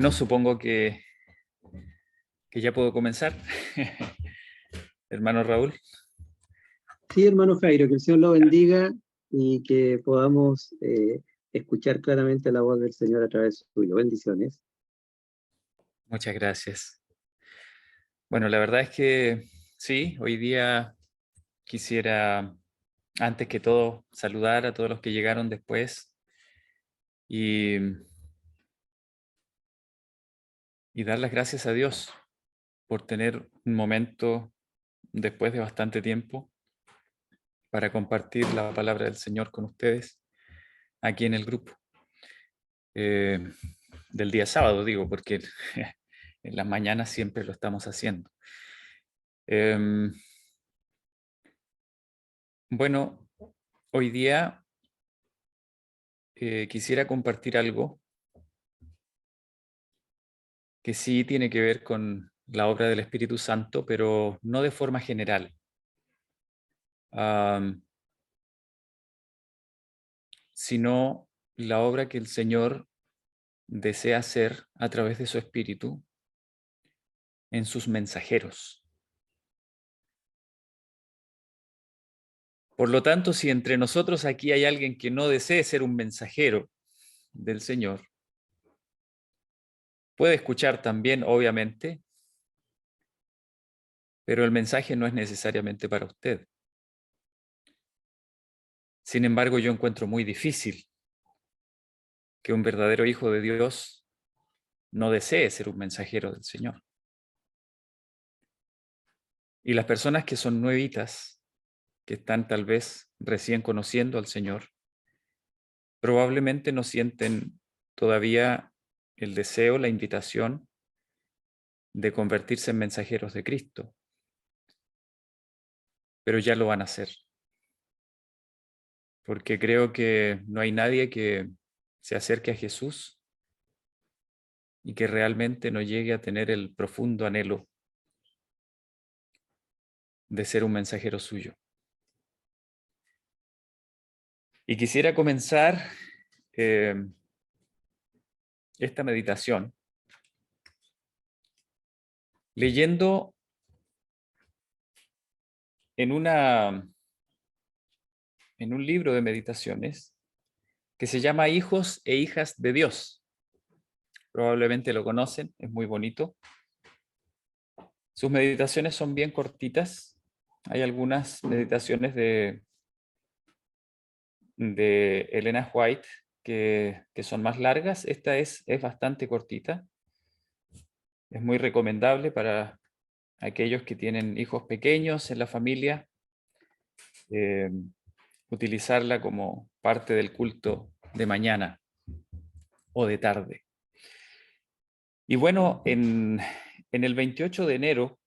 No, supongo que ya puedo comenzar. Hermano Raúl. Sí, hermano Jairo, que el Señor lo bendiga y que podamos escuchar claramente la voz del Señor a través suyo. Bendiciones. Muchas gracias. Bueno, la verdad es que sí, hoy día quisiera, antes que todo, saludar a todos los que llegaron después y, y dar las gracias a Dios por tener un momento después de bastante tiempo para compartir la palabra del Señor con ustedes aquí en el grupo. Eh, del día sábado, digo, porque en las mañanas siempre lo estamos haciendo. Bueno, hoy día quisiera compartir algo que sí tiene que ver con la obra del Espíritu Santo, pero no de forma general, sino la obra que el Señor desea hacer a través de su Espíritu en sus mensajeros. Por lo tanto, si entre nosotros aquí hay alguien que no desee ser un mensajero del Señor, puede escuchar también, obviamente, pero el mensaje no es necesariamente para usted. Sin embargo, yo encuentro muy difícil que un verdadero hijo de Dios no desee ser un mensajero del Señor. Y las personas que son nuevitas, que están tal vez recién conociendo al Señor, probablemente no sienten todavía el deseo, la invitación de convertirse en mensajeros de Cristo, pero ya lo van a hacer, porque creo que no hay nadie que se acerque a Jesús y que realmente no llegue a tener el profundo anhelo de ser un mensajero suyo. Y quisiera comenzar esta meditación leyendo en un libro de meditaciones que se llama Hijos e Hijas de Dios. Probablemente lo conocen, es muy bonito. Sus meditaciones son bien cortitas. Hay algunas meditaciones de Elena White que son más largas. Esta es bastante cortita. Es muy recomendable para aquellos que tienen hijos pequeños en la familia, utilizarla como parte del culto de mañana o de tarde. Y bueno, en el 28 de enero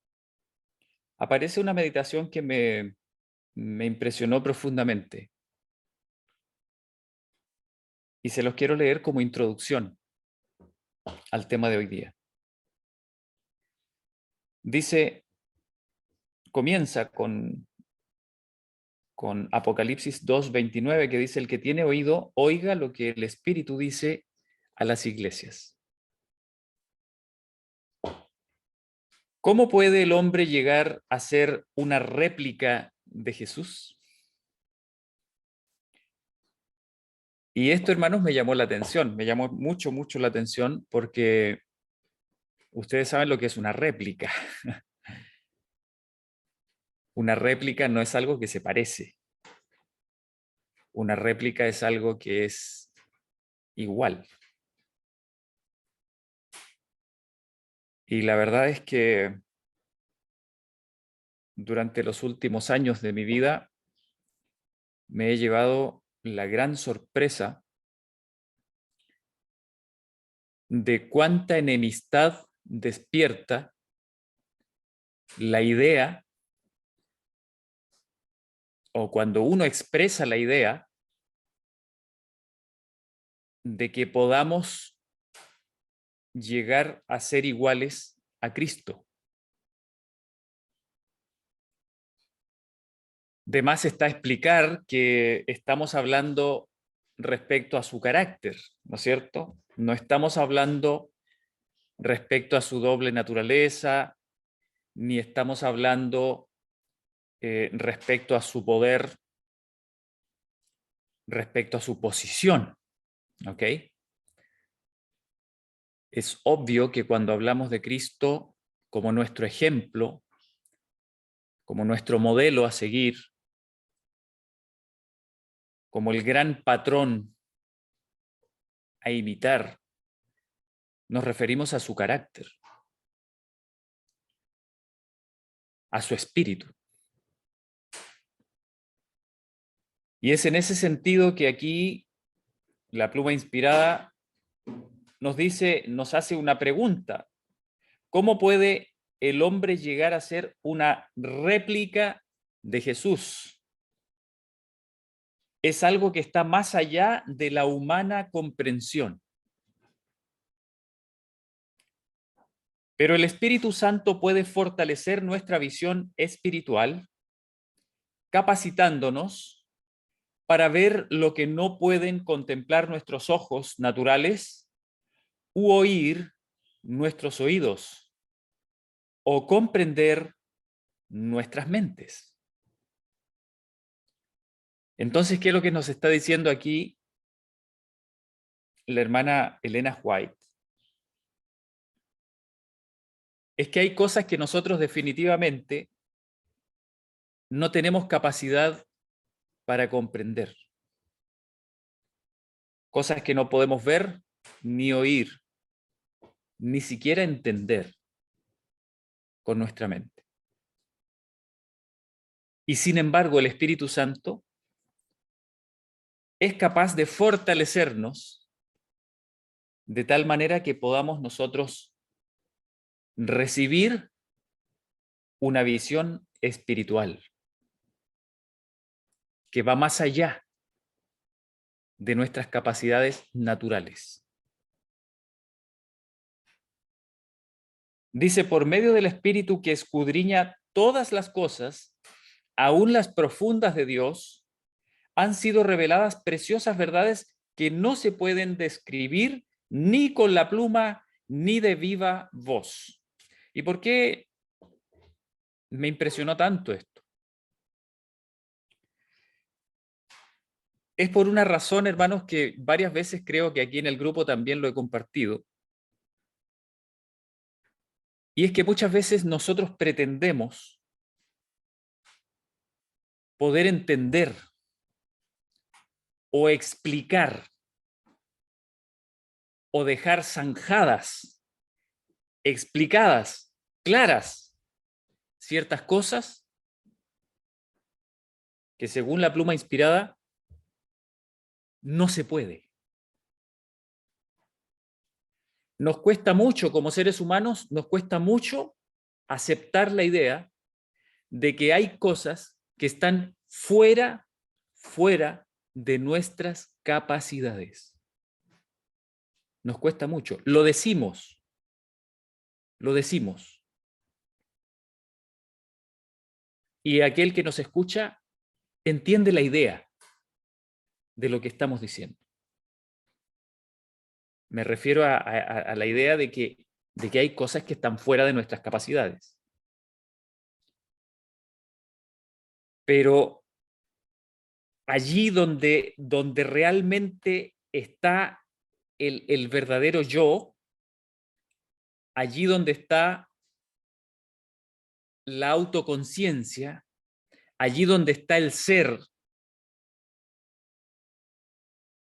aparece una meditación que me impresionó profundamente. Y se los quiero leer como introducción al tema de hoy día. Dice, comienza con Apocalipsis 2:29, que dice: el que tiene oído, oiga lo que el Espíritu dice a las iglesias. ¿Cómo puede el hombre llegar a ser una réplica de Jesús? Y esto, hermanos, me llamó la atención, me llamó mucho, mucho la atención porque ustedes saben lo que es una réplica. Una réplica no es algo que se parece. Una réplica es algo que es igual. Y la verdad es que durante los últimos años de mi vida me he llevado la gran sorpresa de cuánta enemistad despierta la idea, o cuando uno expresa la idea, de que podamos llegar a ser iguales a Cristo. De más está explicar que estamos hablando respecto a su carácter, ¿no es cierto? No estamos hablando respecto a su doble naturaleza, ni estamos hablando respecto a su poder, respecto a su posición, ¿ok? Es obvio que cuando hablamos de Cristo como nuestro ejemplo, como nuestro modelo a seguir, como el gran patrón a imitar, nos referimos a su carácter, a su espíritu. Y es en ese sentido que aquí la pluma inspirada nos dice, nos hace una pregunta. ¿Cómo puede el hombre llegar a ser una réplica de Jesús? Es algo que está más allá de la humana comprensión. Pero el Espíritu Santo puede fortalecer nuestra visión espiritual, capacitándonos para ver lo que no pueden contemplar nuestros ojos naturales u oír nuestros oídos o comprender nuestras mentes. Entonces, ¿qué es lo que nos está diciendo aquí la hermana Elena White? Es que hay cosas que nosotros definitivamente no tenemos capacidad para comprender. Cosas que no podemos ver ni oír, ni siquiera entender con nuestra mente. Y sin embargo, el Espíritu Santo es capaz de fortalecernos de tal manera que podamos nosotros recibir una visión espiritual que va más allá de nuestras capacidades naturales. Dice, por medio del Espíritu que escudriña todas las cosas, aún las profundas de Dios, han sido reveladas preciosas verdades que no se pueden describir ni con la pluma ni de viva voz. ¿Y por qué me impresionó tanto esto? Es por una razón, hermanos, que varias veces creo que aquí en el grupo también lo he compartido. Y es que muchas veces nosotros pretendemos poder entender o explicar o dejar zanjadas, explicadas, claras, ciertas cosas que según la pluma inspirada no se puede. Nos cuesta mucho como seres humanos, nos cuesta mucho aceptar la idea de que hay cosas que están fuera de nuestras capacidades. Nos cuesta mucho. Lo decimos. Y aquel que nos escucha entiende la idea de lo que estamos diciendo. Me refiero a la idea de que hay cosas que están fuera de nuestras capacidades. Pero allí donde realmente está el verdadero yo, allí donde está la autoconciencia, allí donde está el ser,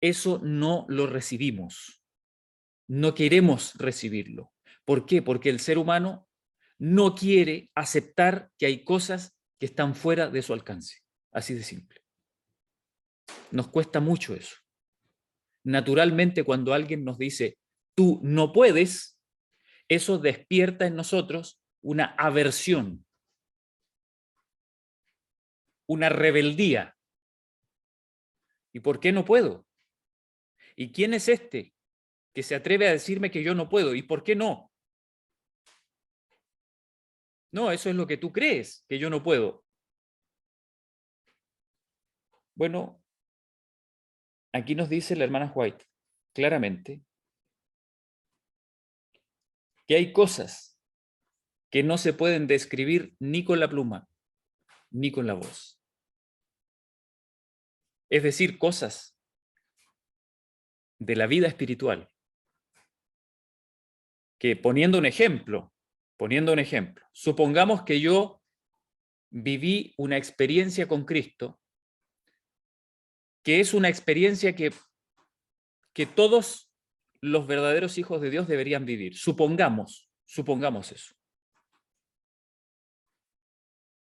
eso no lo recibimos. No queremos recibirlo. ¿Por qué? Porque el ser humano no quiere aceptar que hay cosas que están fuera de su alcance. Así de simple. Nos cuesta mucho eso. Naturalmente, cuando alguien nos dice, tú no puedes, eso despierta en nosotros una aversión, una rebeldía. ¿Y por qué no puedo? ¿Y quién es este que se atreve a decirme que yo no puedo? ¿Y por qué no? No, eso es lo que tú crees, que yo no puedo. Bueno, aquí nos dice la hermana White claramente que hay cosas que no se pueden describir ni con la pluma, ni con la voz. Es decir, cosas de la vida espiritual que poniendo un ejemplo, supongamos que yo viví una experiencia con Cristo, que es una experiencia que todos los verdaderos hijos de Dios deberían vivir. Supongamos eso.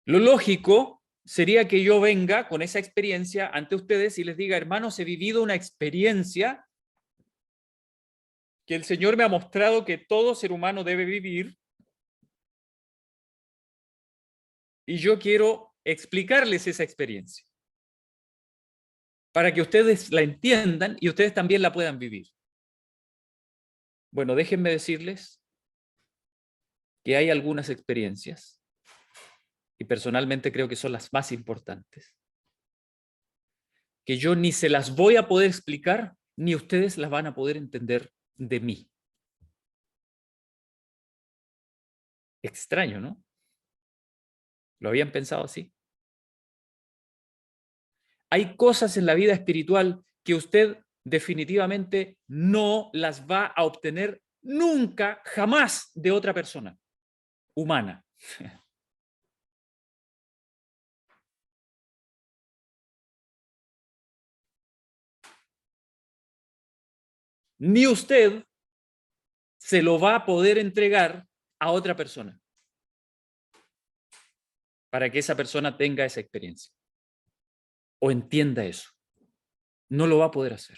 Lo lógico sería que yo venga con esa experiencia ante ustedes y les diga, hermanos, he vivido una experiencia que el Señor me ha mostrado que todo ser humano debe vivir, y yo quiero explicarles esa experiencia para que ustedes la entiendan y ustedes también la puedan vivir. Bueno, déjenme decirles que hay algunas experiencias, y personalmente creo que son las más importantes, que yo ni se las voy a poder explicar, ni ustedes las van a poder entender de mí. Extraño, ¿no? ¿Lo habían pensado así? Hay cosas en la vida espiritual que usted definitivamente no las va a obtener nunca, jamás de otra persona humana. Ni usted se lo va a poder entregar a otra persona para que esa persona tenga esa experiencia o entienda eso. No lo va a poder hacer.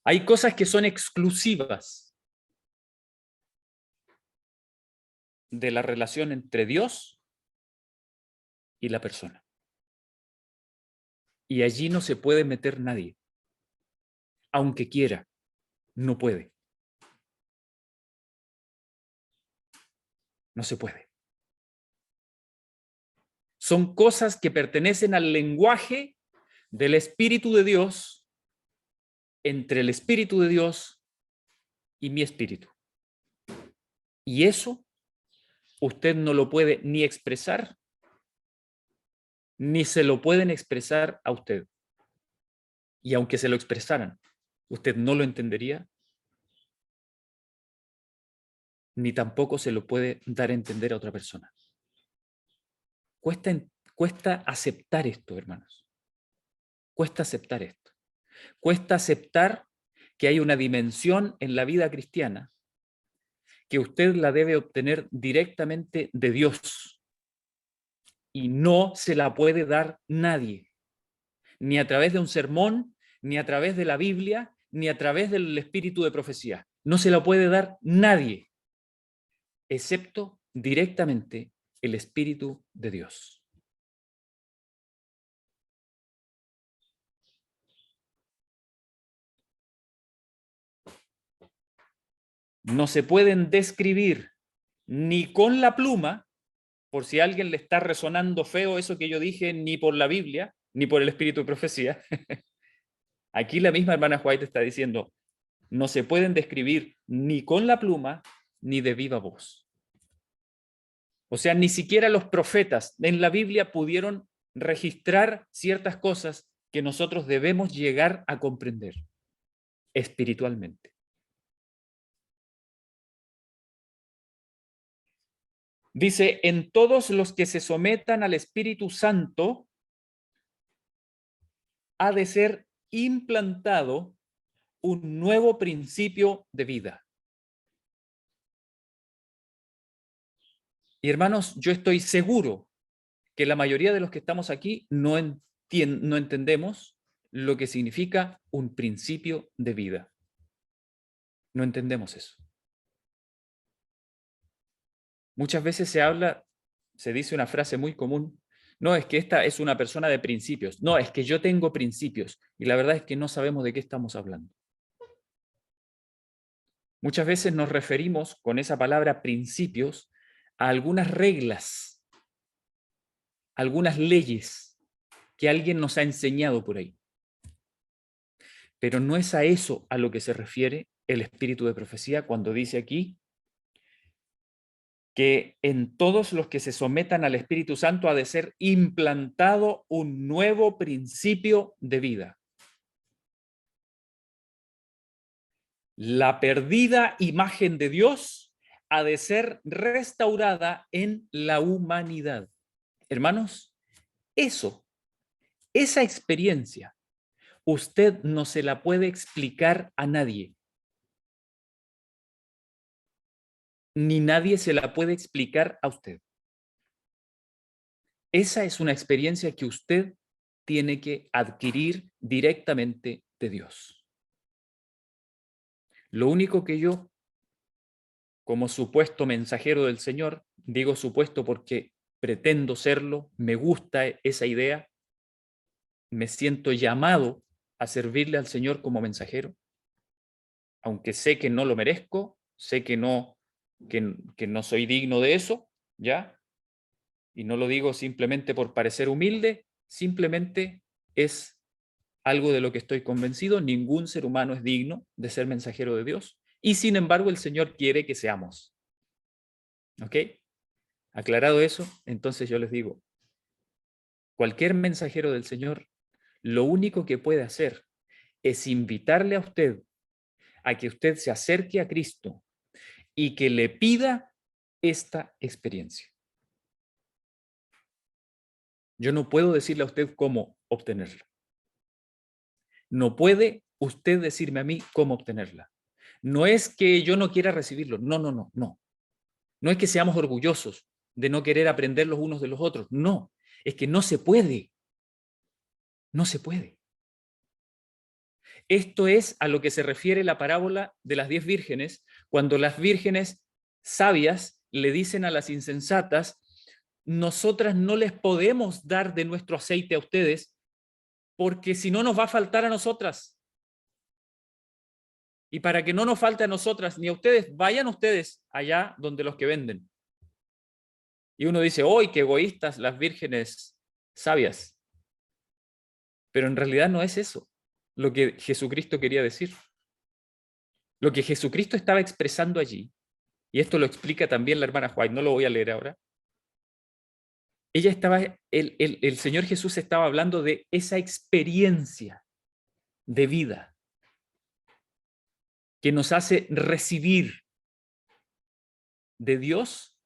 Hay cosas que son exclusivas de la relación entre Dios y la persona. Y allí no se puede meter nadie. Aunque quiera, no puede. No se puede. Son cosas que pertenecen al lenguaje del Espíritu de Dios, entre el Espíritu de Dios y mi espíritu. Y eso usted no lo puede ni expresar, ni se lo pueden expresar a usted. Y aunque se lo expresaran, usted no lo entendería, ni tampoco se lo puede dar a entender a otra persona. Cuesta aceptar esto, hermanos. Cuesta aceptar esto. Cuesta aceptar que hay una dimensión en la vida cristiana que usted la debe obtener directamente de Dios y no se la puede dar nadie, ni a través de un sermón, ni a través de la Biblia, ni a través del espíritu de profecía. No se la puede dar nadie, excepto directamente el Espíritu de Dios. No se pueden describir ni con la pluma, por si a alguien le está resonando feo eso que yo dije, ni por la Biblia, ni por el espíritu de profecía. Aquí la misma hermana White está diciendo, no se pueden describir ni con la pluma, ni de viva voz. O sea, ni siquiera los profetas en la Biblia pudieron registrar ciertas cosas que nosotros debemos llegar a comprender espiritualmente. Dice, en todos los que se sometan al Espíritu Santo, ha de ser implantado un nuevo principio de vida. Y hermanos, yo estoy seguro que la mayoría de los que estamos aquí no entendemos lo que significa un principio de vida. No entendemos eso. Muchas veces se dice una frase muy común, no, es que esta es una persona de principios, no, es que yo tengo principios, y la verdad es que no sabemos de qué estamos hablando. Muchas veces nos referimos con esa palabra principios a algunas reglas, algunas leyes que alguien nos ha enseñado por ahí. Pero no es a eso a lo que se refiere el espíritu de profecía cuando dice aquí que en todos los que se sometan al Espíritu Santo ha de ser implantado un nuevo principio de vida. La perdida imagen de Dios ha de ser restaurada en la humanidad. Hermanos, esa experiencia, usted no se la puede explicar a nadie. Ni nadie se la puede explicar a usted. Esa es una experiencia que usted tiene que adquirir directamente de Dios. Lo único que yo, como supuesto mensajero del Señor, digo supuesto porque pretendo serlo, me gusta esa idea, me siento llamado a servirle al Señor como mensajero, aunque sé que no lo merezco, sé que no soy digno de eso, ¿ya? Y no lo digo simplemente por parecer humilde, simplemente es algo de lo que estoy convencido. Ningún ser humano es digno de ser mensajero de Dios. Y sin embargo, el Señor quiere que seamos. ¿Ok? Aclarado eso, entonces yo les digo, cualquier mensajero del Señor, lo único que puede hacer es invitarle a usted a que usted se acerque a Cristo y que le pida esta experiencia. Yo no puedo decirle a usted cómo obtenerla. No puede usted decirme a mí cómo obtenerla. No es que yo no quiera recibirlo. No, no, no, no. No es que seamos orgullosos de no querer aprender los unos de los otros. No, es que no se puede. No se puede. Esto es a lo que se refiere la parábola de las 10 vírgenes, cuando las vírgenes sabias le dicen a las insensatas, nosotras no les podemos dar de nuestro aceite a ustedes, porque si no nos va a faltar a nosotras. Y para que no nos falte a nosotras ni a ustedes, vayan ustedes allá donde los que venden. Y uno dice, ¡ay, qué egoístas las vírgenes sabias! Pero en realidad no es eso lo que Jesucristo quería decir. Lo que Jesucristo estaba expresando allí, y esto lo explica también la hermana White, no lo voy a leer ahora, el Señor Jesús estaba hablando de esa experiencia de vida que nos hace recibir de Dios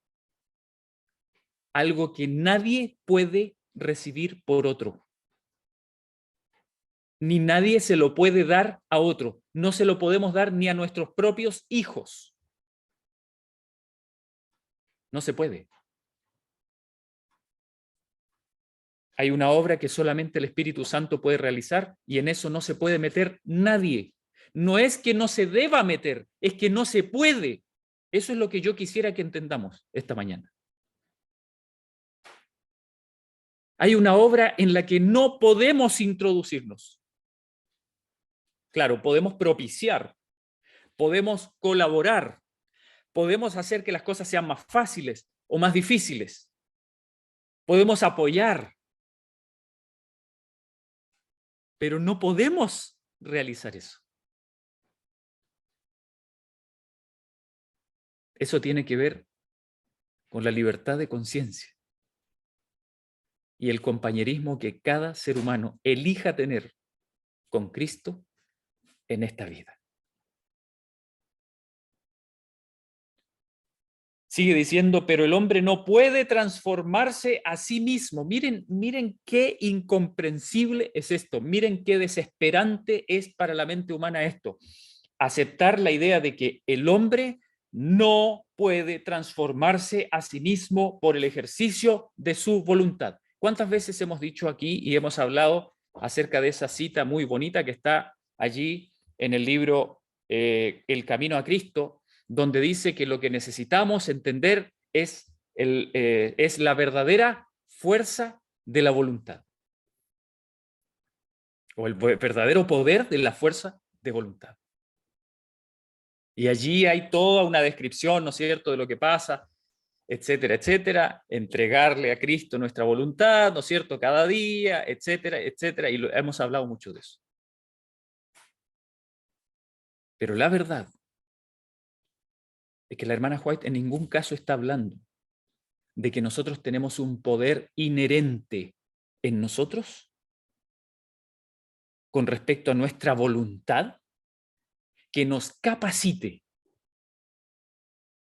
algo que nadie puede recibir por otro. Ni nadie se lo puede dar a otro. No se lo podemos dar ni a nuestros propios hijos. No se puede. Hay una obra que solamente el Espíritu Santo puede realizar y en eso no se puede meter nadie. No es que no se deba meter, es que no se puede. Eso es lo que yo quisiera que entendamos esta mañana. Hay una obra en la que no podemos introducirnos. Claro, podemos propiciar, podemos colaborar, podemos hacer que las cosas sean más fáciles o más difíciles. Podemos apoyar, pero no podemos realizar eso. Eso tiene que ver con la libertad de conciencia y el compañerismo que cada ser humano elija tener con Cristo en esta vida. Sigue diciendo, pero el hombre no puede transformarse a sí mismo. Miren qué incomprensible es esto. Miren qué desesperante es para la mente humana esto. Aceptar la idea de que el hombre no puede transformarse a sí mismo por el ejercicio de su voluntad. ¿Cuántas veces hemos dicho aquí y hemos hablado acerca de esa cita muy bonita que está allí en el libro El Camino a Cristo, donde dice que lo que necesitamos entender es la verdadera fuerza de la voluntad, o el verdadero poder de la fuerza de voluntad. Y allí hay toda una descripción, ¿no es cierto?, de lo que pasa, etcétera, etcétera, entregarle a Cristo nuestra voluntad, ¿no es cierto?, cada día, etcétera, etcétera, y hemos hablado mucho de eso. Pero la verdad es que la hermana White en ningún caso está hablando de que nosotros tenemos un poder inherente en nosotros con respecto a nuestra voluntad que nos capacite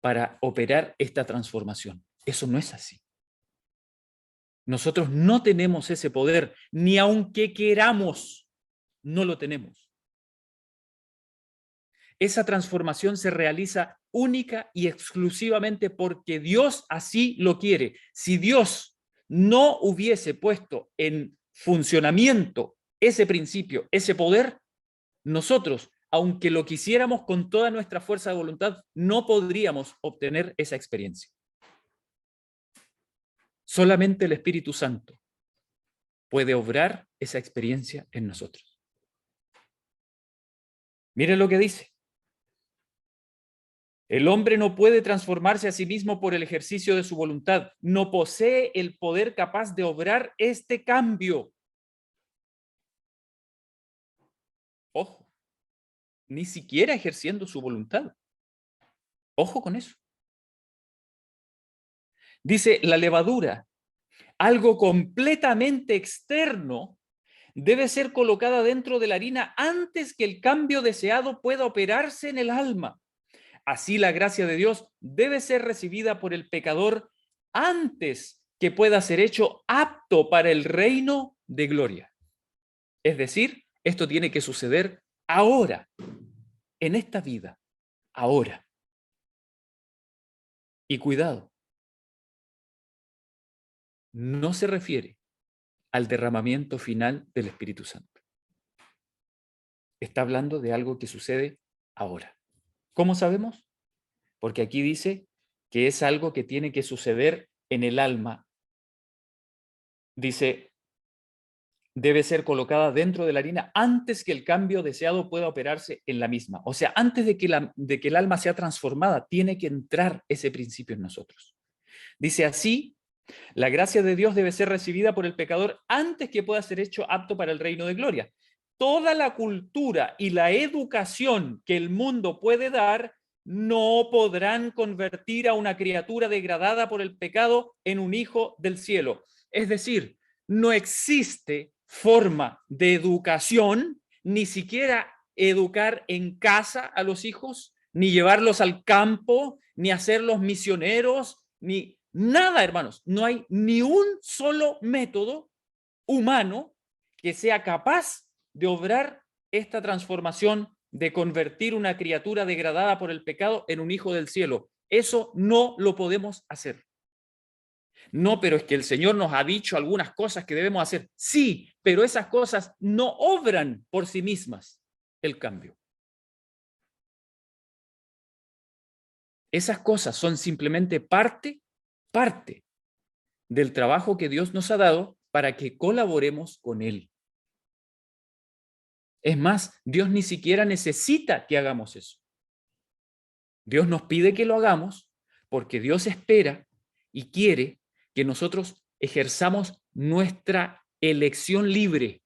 para operar esta transformación. Eso no es así. Nosotros no tenemos ese poder, ni aunque queramos, no lo tenemos. Esa transformación se realiza única y exclusivamente porque Dios así lo quiere. Si Dios no hubiese puesto en funcionamiento ese principio, ese poder, nosotros, aunque lo quisiéramos con toda nuestra fuerza de voluntad, no podríamos obtener esa experiencia. Solamente el Espíritu Santo puede obrar esa experiencia en nosotros. Miren lo que dice. El hombre no puede transformarse a sí mismo por el ejercicio de su voluntad. No posee el poder capaz de obrar este cambio. Ojo, ni siquiera ejerciendo su voluntad. Ojo con eso. Dice, la levadura, algo completamente externo, debe ser colocada dentro de la harina antes que el cambio deseado pueda operarse en el alma. Así la gracia de Dios debe ser recibida por el pecador antes que pueda ser hecho apto para el reino de gloria. Es decir, esto tiene que suceder ahora, en esta vida, ahora. Y cuidado, no se refiere al derramamiento final del Espíritu Santo. Está hablando de algo que sucede ahora. ¿Cómo sabemos? Porque aquí dice que es algo que tiene que suceder en el alma. Dice, debe ser colocada dentro de la harina antes que el cambio deseado pueda operarse en la misma. O sea, antes de que el alma sea transformada, tiene que entrar ese principio en nosotros. Dice así, la gracia de Dios debe ser recibida por el pecador antes que pueda ser hecho apto para el reino de gloria. Toda la cultura y la educación que el mundo puede dar no podrán convertir a una criatura degradada por el pecado en un hijo del cielo. Es decir, no existe forma de educación, ni siquiera educar en casa a los hijos, ni llevarlos al campo, ni hacerlos misioneros, ni nada, hermanos. No hay ni un solo método humano que sea capaz de obrar esta transformación, de convertir una criatura degradada por el pecado en un hijo del cielo. Eso no lo podemos hacer. No, pero es que el Señor nos ha dicho algunas cosas que debemos hacer. Sí, pero esas cosas no obran por sí mismas el cambio. Esas cosas son simplemente parte del trabajo que Dios nos ha dado para que colaboremos con Él. Es más, Dios ni siquiera necesita que hagamos eso. Dios nos pide que lo hagamos porque Dios espera y quiere que nosotros ejerzamos nuestra elección libre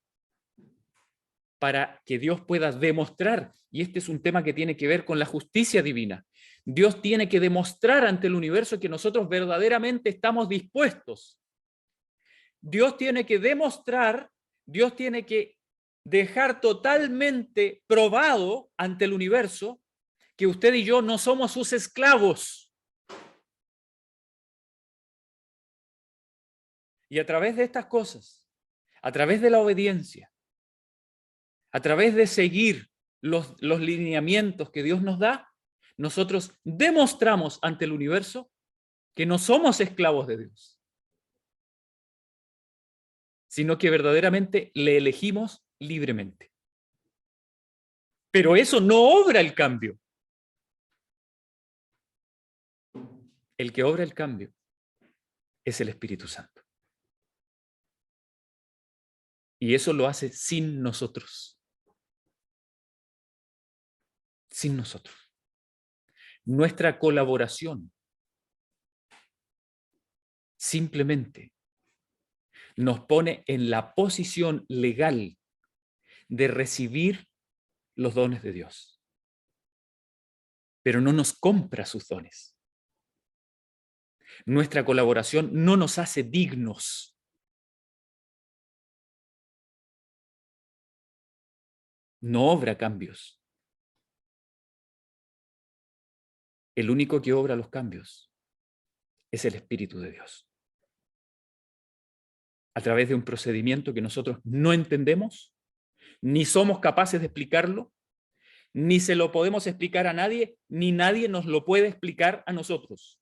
para que Dios pueda demostrar, y este es un tema que tiene que ver con la justicia divina. Dios tiene que demostrar ante el universo que nosotros verdaderamente estamos dispuestos. Dios tiene que demostrar, Dios tiene que dejar totalmente probado ante el universo que usted y yo no somos sus esclavos. Y a través de estas cosas, a través de la obediencia, a través de seguir los lineamientos que Dios nos da, nosotros demostramos ante el universo que no somos esclavos de Dios, sino que verdaderamente le elegimos libremente. Pero eso no obra el cambio. El que obra el cambio es el Espíritu Santo. Y eso lo hace sin nosotros. Sin nosotros. Nuestra colaboración simplemente nos pone en la posición legal de recibir los dones de Dios. pero no nos compra sus dones. Nuestra colaboración no nos hace dignos. No obra cambios. El único que obra los cambios es el Espíritu de Dios. A través de un procedimiento que nosotros no entendemos, ni somos capaces de explicarlo, ni se lo podemos explicar a nadie, ni nadie nos lo puede explicar a nosotros.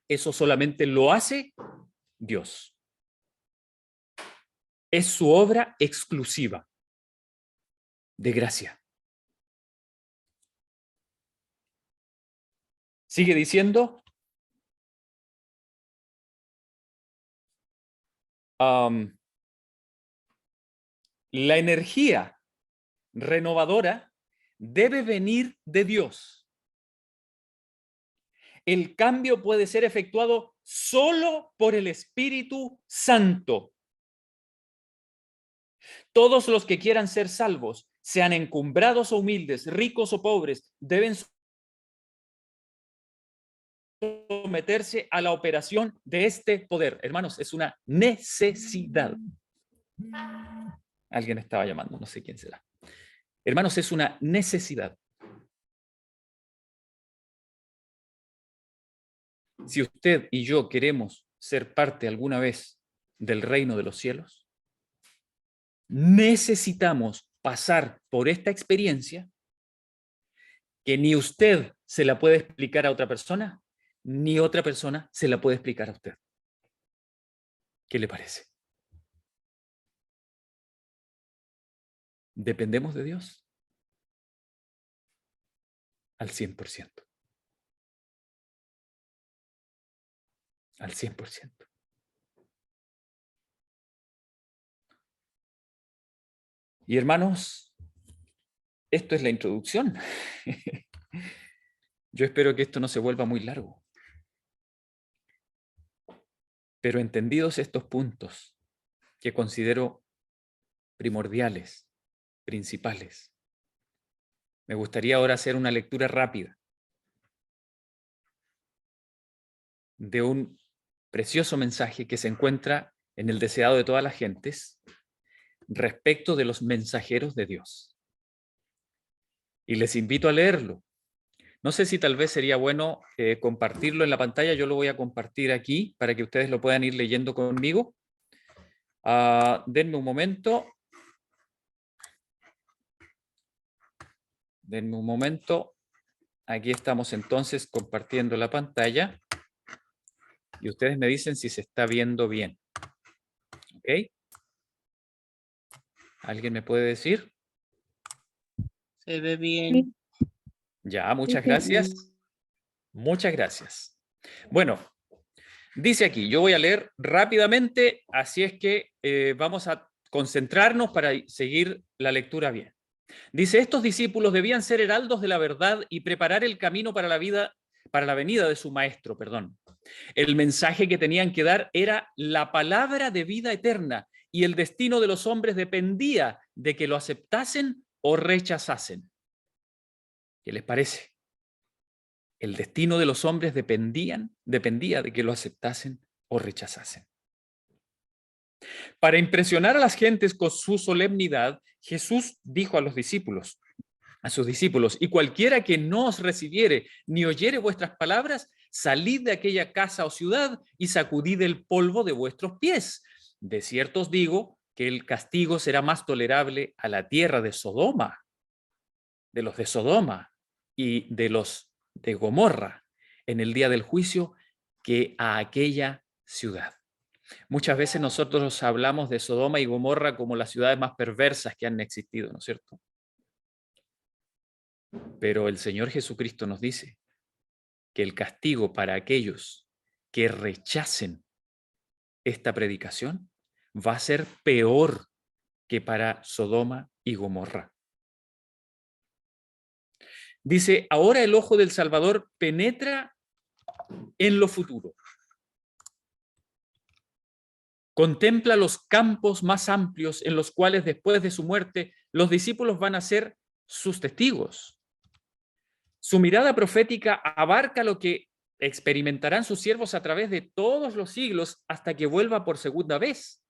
Eso solamente lo hace Dios. Es su obra exclusiva de gracia. Sigue diciendo, la energía renovadora debe venir de Dios. El cambio puede ser efectuado solo por el Espíritu Santo. Todos los que quieran ser salvos, sean encumbrados o humildes, ricos o pobres, deben someterse a la operación de este poder. Hermanos, es una necesidad. Alguien estaba llamando, no sé quién será. Hermanos, es una necesidad. Si usted y yo queremos ser parte alguna vez del reino de los cielos, necesitamos pasar por esta experiencia que ni usted se la puede explicar a otra persona, ni otra persona se la puede explicar a usted. ¿Qué le parece? ¿Dependemos de Dios? Al 100%. Al 100%. Y hermanos, esto es la introducción. Yo espero que esto no se vuelva muy largo. Pero entendidos estos puntos que considero primordiales, principales, me gustaría ahora hacer una lectura rápida de un precioso mensaje que se encuentra en el deseado de todas las gentes respecto de los mensajeros de Dios. Y les invito a leerlo. No sé si tal vez sería bueno compartirlo en la pantalla. Yo lo voy a compartir aquí para que ustedes lo puedan ir leyendo conmigo. Denme un momento. Denme un momento. Aquí estamos entonces compartiendo la pantalla. Y ustedes me dicen si se está viendo bien. ¿Ok? ¿Alguien me puede decir? Se ve bien. Ya, muchas gracias. Muchas gracias. Bueno, dice aquí, yo voy a leer rápidamente, así es que vamos a concentrarnos para seguir la lectura bien. Dice, estos discípulos debían ser heraldos de la verdad y preparar el camino para la venida de su maestro, perdón. El mensaje que tenían que dar era la palabra de vida eterna y el destino de los hombres dependía de que lo aceptasen o rechazasen. ¿Qué les parece? El destino de los hombres dependía de que lo aceptasen o rechazasen. Para impresionar a las gentes con su solemnidad, Jesús dijo a sus discípulos, y cualquiera que no os recibiere ni oyere vuestras palabras, salid de aquella casa o ciudad y sacudid el polvo de vuestros pies. De cierto os digo que el castigo será más tolerable a la tierra de Sodoma, de los de Sodoma y de los de Gomorra en el día del juicio que a aquella ciudad. Muchas veces nosotros hablamos de Sodoma y Gomorra como las ciudades más perversas que han existido, ¿no es cierto? Pero el Señor Jesucristo nos dice que el castigo para aquellos que rechacen esta predicación va a ser peor que para Sodoma y Gomorra. Dice, ahora el ojo del Salvador penetra en lo futuro. Contempla los campos más amplios en los cuales después de su muerte los discípulos van a ser sus testigos. Su mirada profética abarca lo que experimentarán sus siervos a través de todos los siglos hasta que vuelva por segunda vez.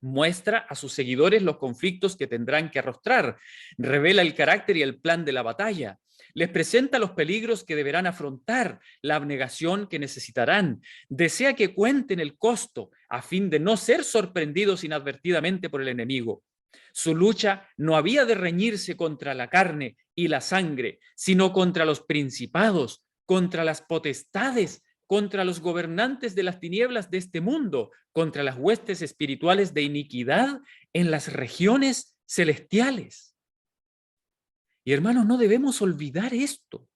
Muestra a sus seguidores los conflictos que tendrán que arrostrar, revela el carácter y el plan de la batalla, les presenta los peligros que deberán afrontar, la abnegación que necesitarán, desea que cuenten el costo a fin de no ser sorprendidos inadvertidamente por el enemigo. Su lucha no había de reñirse contra la carne y la sangre, sino contra los principados, contra las potestades, contra los gobernantes de las tinieblas de este mundo, contra las huestes espirituales de iniquidad en las regiones celestiales. Y hermanos, no debemos olvidar esto.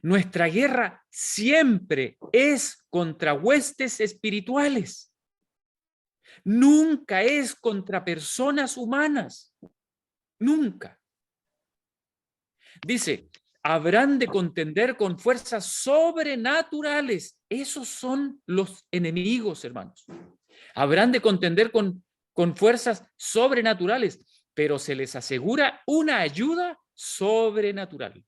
Nuestra guerra siempre es contra huestes espirituales. Nunca es contra personas humanas. Nunca. Dice, habrán de contender con fuerzas sobrenaturales. Esos son los enemigos, hermanos. Habrán de contender con fuerzas sobrenaturales, pero se les asegura una ayuda sobrenatural.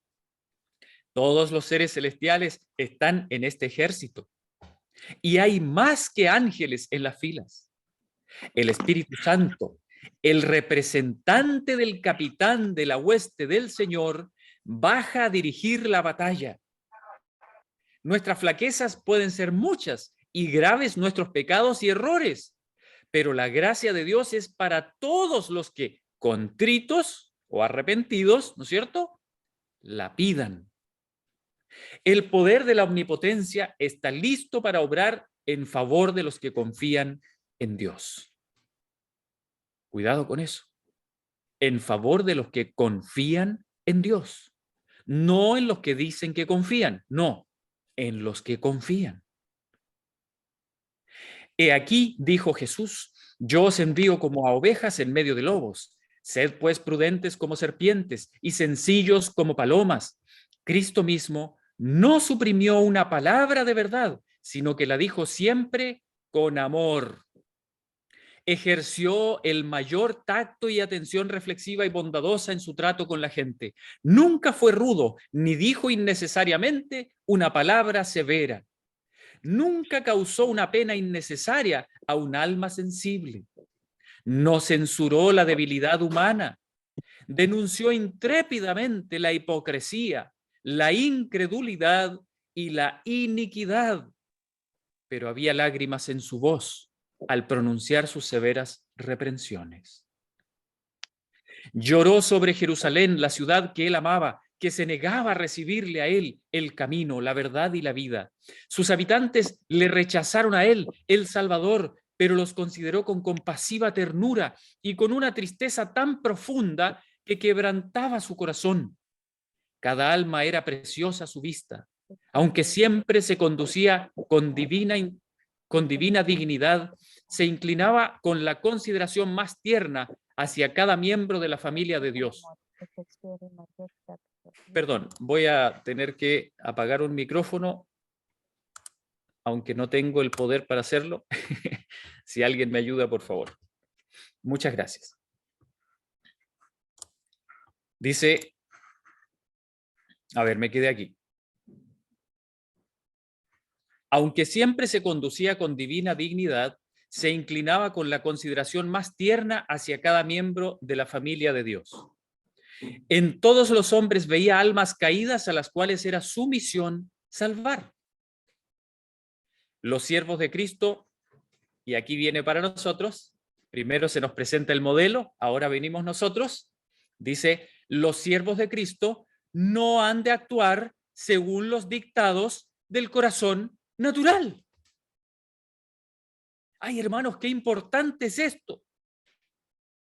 Todos los seres celestiales están en este ejército. Y hay más que ángeles en las filas. El Espíritu Santo, el representante del capitán de la hueste del Señor, baja a dirigir la batalla. Nuestras flaquezas pueden ser muchas y graves nuestros pecados y errores, pero la gracia de Dios es para todos los que, contritos o arrepentidos, ¿no es cierto?, la pidan. El poder de la omnipotencia está listo para obrar en favor de los que confían en Dios. Cuidado con eso. En favor de los que confían en Dios. No en los que dicen que confían, no, en los que confían. He aquí, dijo Jesús, yo os envío como a ovejas en medio de lobos. Sed pues prudentes como serpientes y sencillos como palomas. Cristo mismo no suprimió una palabra de verdad, sino que la dijo siempre con amor. Ejerció el mayor tacto y atención reflexiva y bondadosa en su trato con la gente. Nunca fue rudo, ni dijo innecesariamente una palabra severa. Nunca causó una pena innecesaria a un alma sensible. No censuró la debilidad humana. Denunció intrépidamente la hipocresía, la incredulidad y la iniquidad. Pero había lágrimas en su voz al pronunciar sus severas reprensiones. Lloró sobre Jerusalén, la ciudad que él amaba, que se negaba a recibirle a él el camino, la verdad y la vida. Sus habitantes le rechazaron a él, el Salvador, pero los consideró con compasiva ternura y con una tristeza tan profunda que quebrantaba su corazón. Cada alma era preciosa a su vista, aunque siempre se conducía con divina dignidad, se inclinaba con la consideración más tierna hacia cada miembro de la familia de Dios. Perdón, voy a tener que apagar un micrófono, aunque no tengo el poder para hacerlo. Si alguien me ayuda, por favor. Muchas gracias. Dice, a ver, me quedé aquí. Aunque siempre se conducía con divina dignidad, se inclinaba con la consideración más tierna hacia cada miembro de la familia de Dios. En todos los hombres veía almas caídas a las cuales era su misión salvar. Los siervos de Cristo, y aquí viene para nosotros, primero se nos presenta el modelo, ahora venimos nosotros, dice, los siervos de Cristo no han de actuar según los dictados del corazón natural. Ay, hermanos, qué importante es esto.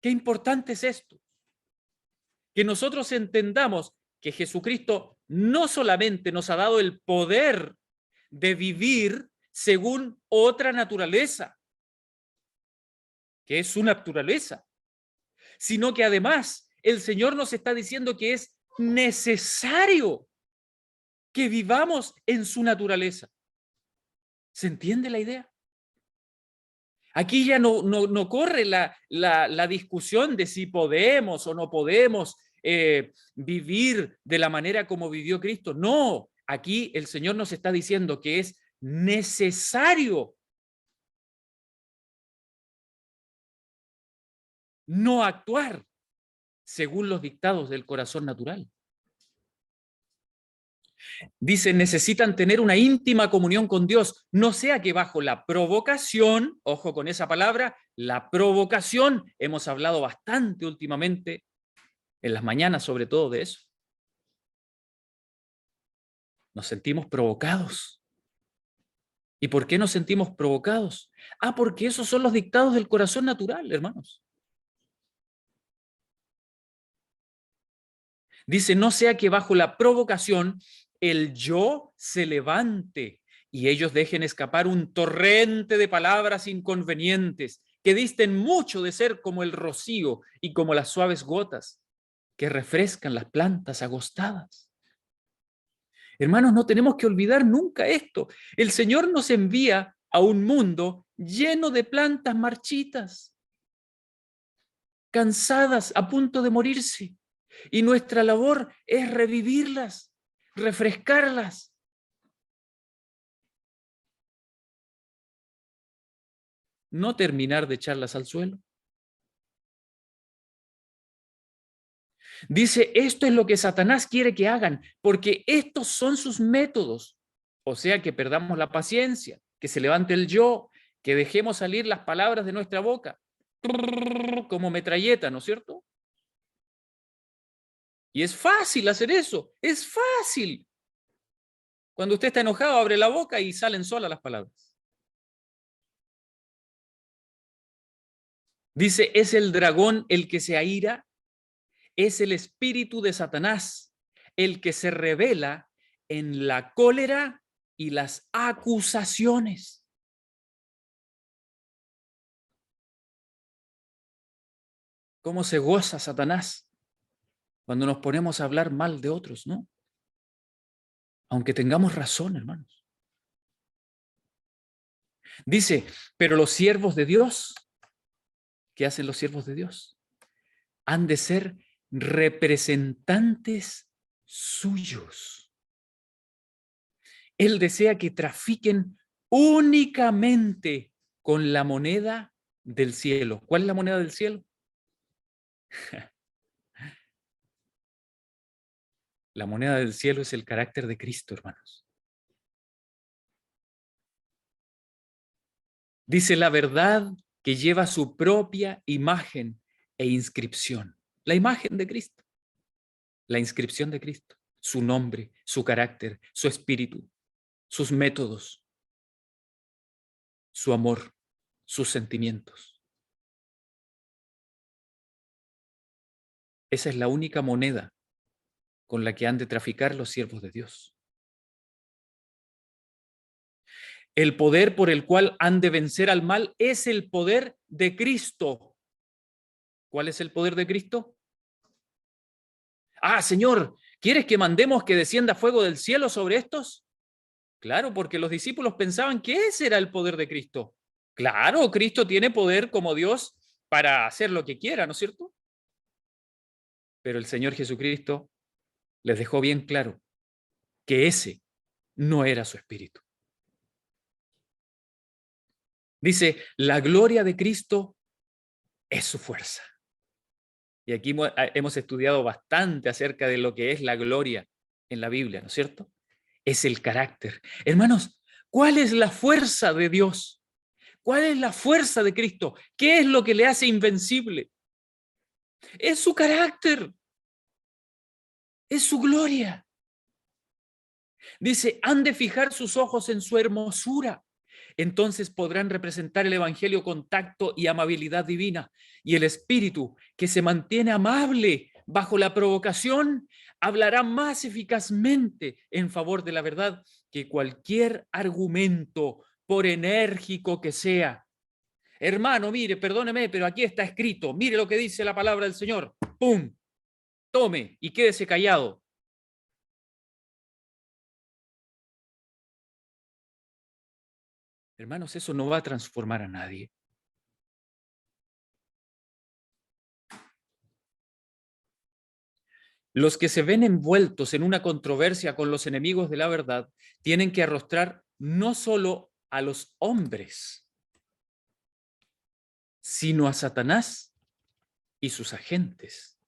Qué importante es esto. Que nosotros entendamos que Jesucristo no solamente nos ha dado el poder de vivir según otra naturaleza, que es su naturaleza, sino que además el Señor nos está diciendo que es necesario que vivamos en su naturaleza. ¿Se entiende la idea? Aquí ya no corre la discusión de si podemos o no podemos vivir de la manera como vivió Cristo. No, aquí el Señor nos está diciendo que es necesario no actuar según los dictados del corazón natural. Dice, necesitan tener una íntima comunión con Dios, no sea que bajo la provocación, ojo con esa palabra, la provocación, hemos hablado bastante últimamente, en las mañanas sobre todo de eso. Nos sentimos provocados. ¿Y por qué nos sentimos provocados? Porque esos son los dictados del corazón natural, hermanos. Dice, no sea que bajo la provocación el yo se levante y ellos dejen escapar un torrente de palabras inconvenientes que disten mucho de ser como el rocío y como las suaves gotas que refrescan las plantas agostadas. Hermanos, no tenemos que olvidar nunca esto. El Señor nos envía a un mundo lleno de plantas marchitas, cansadas, a punto de morirse. Y nuestra labor es revivirlas, refrescarlas. No terminar de echarlas al suelo. Dice, esto es lo que Satanás quiere que hagan, porque estos son sus métodos. O sea, que perdamos la paciencia, que se levante el yo, que dejemos salir las palabras de nuestra boca, como metralleta, ¿no es cierto? Y es fácil hacer eso, es fácil. Cuando usted está enojado, abre la boca y salen solas las palabras. Dice, es el dragón el que se aira, es el espíritu de Satanás, el que se revela en la cólera y las acusaciones. ¿Cómo se goza Satanás cuando nos ponemos a hablar mal de otros, no? Aunque tengamos razón, hermanos. Dice, pero los siervos de Dios, ¿qué hacen los siervos de Dios? Han de ser representantes suyos. Él desea que trafiquen únicamente con la moneda del cielo. ¿Cuál es la moneda del cielo? La moneda del cielo es el carácter de Cristo, hermanos. Dice la verdad que lleva su propia imagen e inscripción. La imagen de Cristo, la inscripción de Cristo, su nombre, su carácter, su espíritu, sus métodos, su amor, sus sentimientos. Esa es la única moneda con la que han de traficar los siervos de Dios. El poder por el cual han de vencer al mal es el poder de Cristo. ¿Cuál es el poder de Cristo? Señor, ¿quieres que mandemos que descienda fuego del cielo sobre estos? Claro, porque los discípulos pensaban que ese era el poder de Cristo. Claro, Cristo tiene poder como Dios para hacer lo que quiera, ¿no es cierto? Pero el Señor Jesucristo les dejó bien claro que ese no era su espíritu. Dice, la gloria de Cristo es su fuerza. Y aquí hemos estudiado bastante acerca de lo que es la gloria en la Biblia, ¿no es cierto? Es el carácter. Hermanos, ¿cuál es la fuerza de Dios? ¿Cuál es la fuerza de Cristo? ¿Qué es lo que le hace invencible? Es su carácter. Es su gloria. Dice, han de fijar sus ojos en su hermosura. Entonces podrán representar el evangelio con tacto y amabilidad divina. Y el espíritu que se mantiene amable bajo la provocación hablará más eficazmente en favor de la verdad que cualquier argumento, por enérgico que sea. Hermano, mire, perdóneme, pero aquí está escrito, mire lo que dice la palabra del Señor. ¡Pum! Tome y quédese callado. Hermanos, eso no va a transformar a nadie. Los que se ven envueltos en una controversia con los enemigos de la verdad tienen que arrostrar no solo a los hombres, sino a Satanás y sus agentes.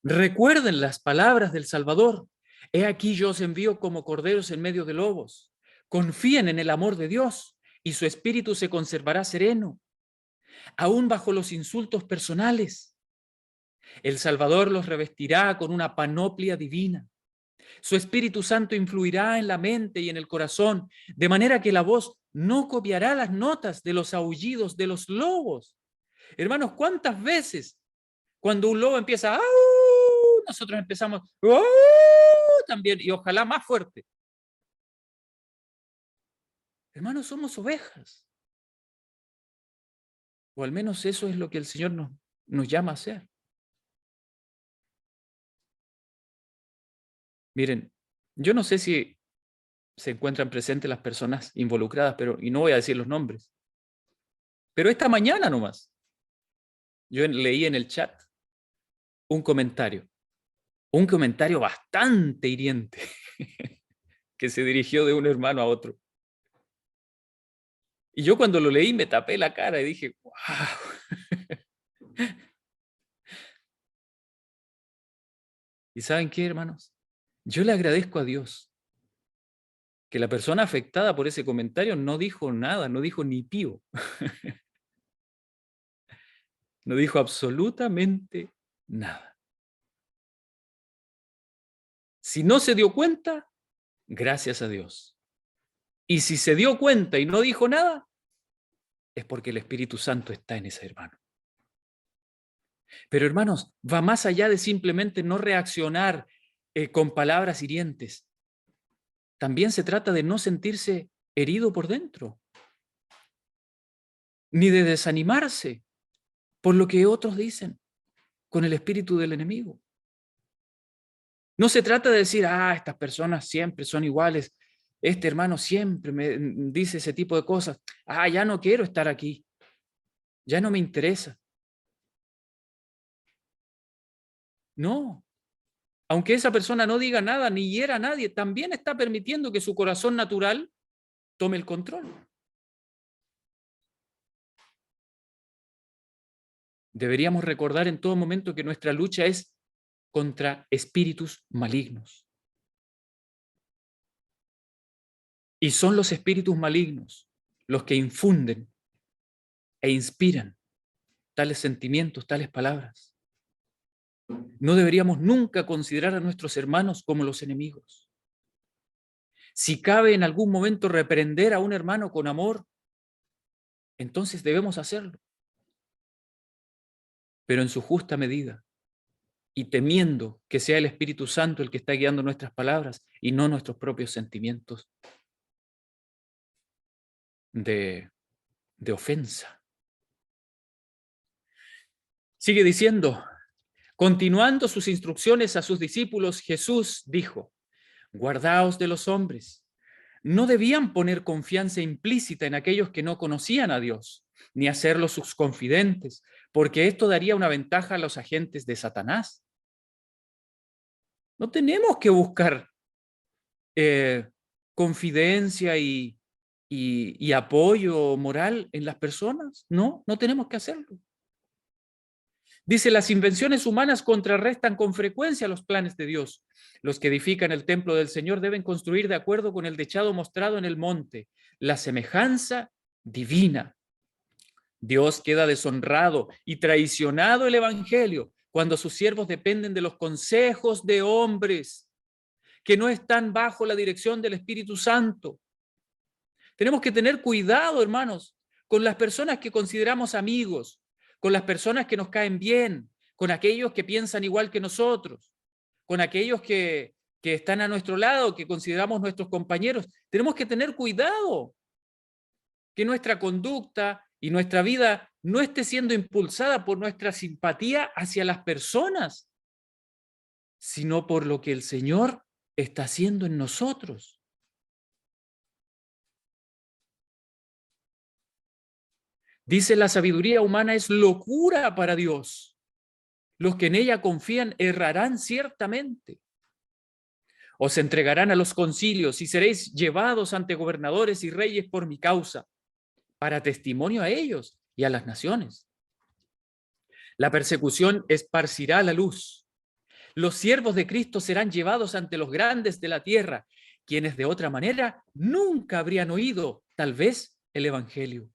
Recuerden las palabras del Salvador. He aquí yo os envío como corderos en medio de lobos. Confíen en el amor de Dios y su espíritu se conservará sereno, aún bajo los insultos personales. El Salvador los revestirá con una panoplia divina. Su Espíritu Santo influirá en la mente y en el corazón, de manera que la voz no copiará las notas de los aullidos de los lobos. Hermanos, ¿cuántas veces cuando un lobo empieza, ¡au!, nosotros empezamos, ¡au!, también, y ojalá más fuerte? Hermanos, somos ovejas. O al menos eso es lo que el Señor nos llama a hacer. Miren, yo no sé si se encuentran presentes las personas involucradas, y no voy a decir los nombres. Pero esta mañana nomás, yo leí en el chat un comentario bastante hiriente que se dirigió de un hermano a otro. Y yo cuando lo leí me tapé la cara y dije, ¡wow! ¿Y saben qué, hermanos? Yo le agradezco a Dios que la persona afectada por ese comentario no dijo nada, no dijo ni pío. No dijo absolutamente nada. Si no se dio cuenta, gracias a Dios. Y si se dio cuenta y no dijo nada, es porque el Espíritu Santo está en ese hermano. Pero hermanos, va más allá de simplemente no reaccionar con palabras hirientes. También se trata de no sentirse herido por dentro, ni de desanimarse por lo que otros dicen con el espíritu del enemigo. No se trata de decir, estas personas siempre son iguales, este hermano siempre me dice ese tipo de cosas, ya no quiero estar aquí, ya no me interesa. No, aunque esa persona no diga nada ni hiera a nadie, también está permitiendo que su corazón natural tome el control. Deberíamos recordar en todo momento que nuestra lucha es contra espíritus malignos. Y son los espíritus malignos los que infunden e inspiran tales sentimientos, tales palabras. No deberíamos nunca considerar a nuestros hermanos como los enemigos. Si cabe en algún momento reprender a un hermano con amor, entonces debemos hacerlo, pero en su justa medida y temiendo que sea el Espíritu Santo el que está guiando nuestras palabras y no nuestros propios sentimientos de ofensa. Sigue diciendo, continuando sus instrucciones a sus discípulos, Jesús dijo, guardaos de los hombres. No debían poner confianza implícita en aquellos que no conocían a Dios, ni hacerlos sus confidentes, porque esto daría una ventaja a los agentes de Satanás. No tenemos que buscar confidencia y apoyo moral en las personas. No tenemos que hacerlo. Dice, las invenciones humanas contrarrestan con frecuencia los planes de Dios. Los que edifican el templo del Señor deben construir de acuerdo con el dechado mostrado en el monte, la semejanza divina. Dios queda deshonrado y traicionado el Evangelio cuando sus siervos dependen de los consejos de hombres que no están bajo la dirección del Espíritu Santo. Tenemos que tener cuidado, hermanos, con las personas que consideramos amigos, con las personas que nos caen bien, con aquellos que piensan igual que nosotros, con aquellos que están a nuestro lado, que consideramos nuestros compañeros. Tenemos que tener cuidado que nuestra conducta y nuestra vida no esté siendo impulsada por nuestra simpatía hacia las personas, sino por lo que el Señor está haciendo en nosotros. Dice, la sabiduría humana es locura para Dios Los que en ella confían errarán ciertamente. Os entregarán a los concilios y seréis llevados ante gobernadores y reyes por mi causa, para testimonio a ellos y a las naciones. La persecución esparcirá la luz. Los siervos de Cristo serán llevados ante los grandes de la tierra, quienes de otra manera nunca habrían oído, tal vez, el Evangelio.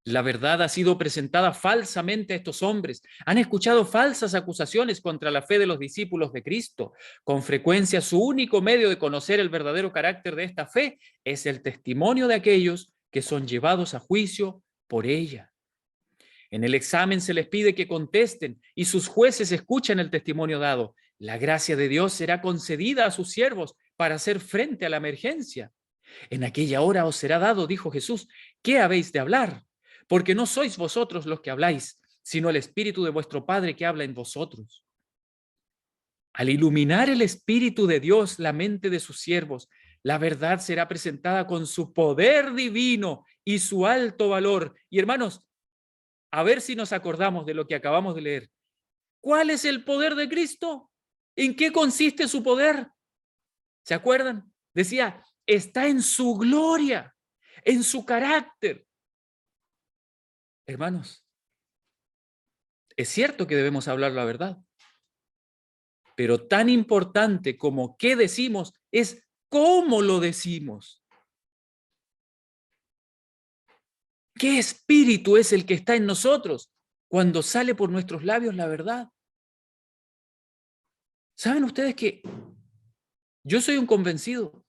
La verdad ha sido presentada falsamente a estos hombres. Han escuchado falsas acusaciones contra la fe de los discípulos de Cristo. Con frecuencia, su único medio de conocer el verdadero carácter de esta fe es el testimonio de aquellos que son llevados a juicio por ella. En el examen se les pide que contesten y sus jueces escuchan el testimonio dado. La gracia de Dios será concedida a sus siervos para hacer frente a la emergencia. En aquella hora os será dado, dijo Jesús, ¿qué habéis de hablar? Porque no sois vosotros los que habláis, sino el Espíritu de vuestro Padre que habla en vosotros. Al iluminar el Espíritu de Dios la mente de sus siervos, la verdad será presentada con su poder divino y su alto valor. Y hermanos, a ver si nos acordamos de lo que acabamos de leer. ¿Cuál es el poder de Cristo? ¿En qué consiste su poder? ¿Se acuerdan? Decía, está en su gloria, en su carácter. Hermanos, es cierto que debemos hablar la verdad, pero tan importante como qué decimos es cómo lo decimos. ¿Qué espíritu es el que está en nosotros cuando sale por nuestros labios la verdad? ¿Saben ustedes que yo soy un convencido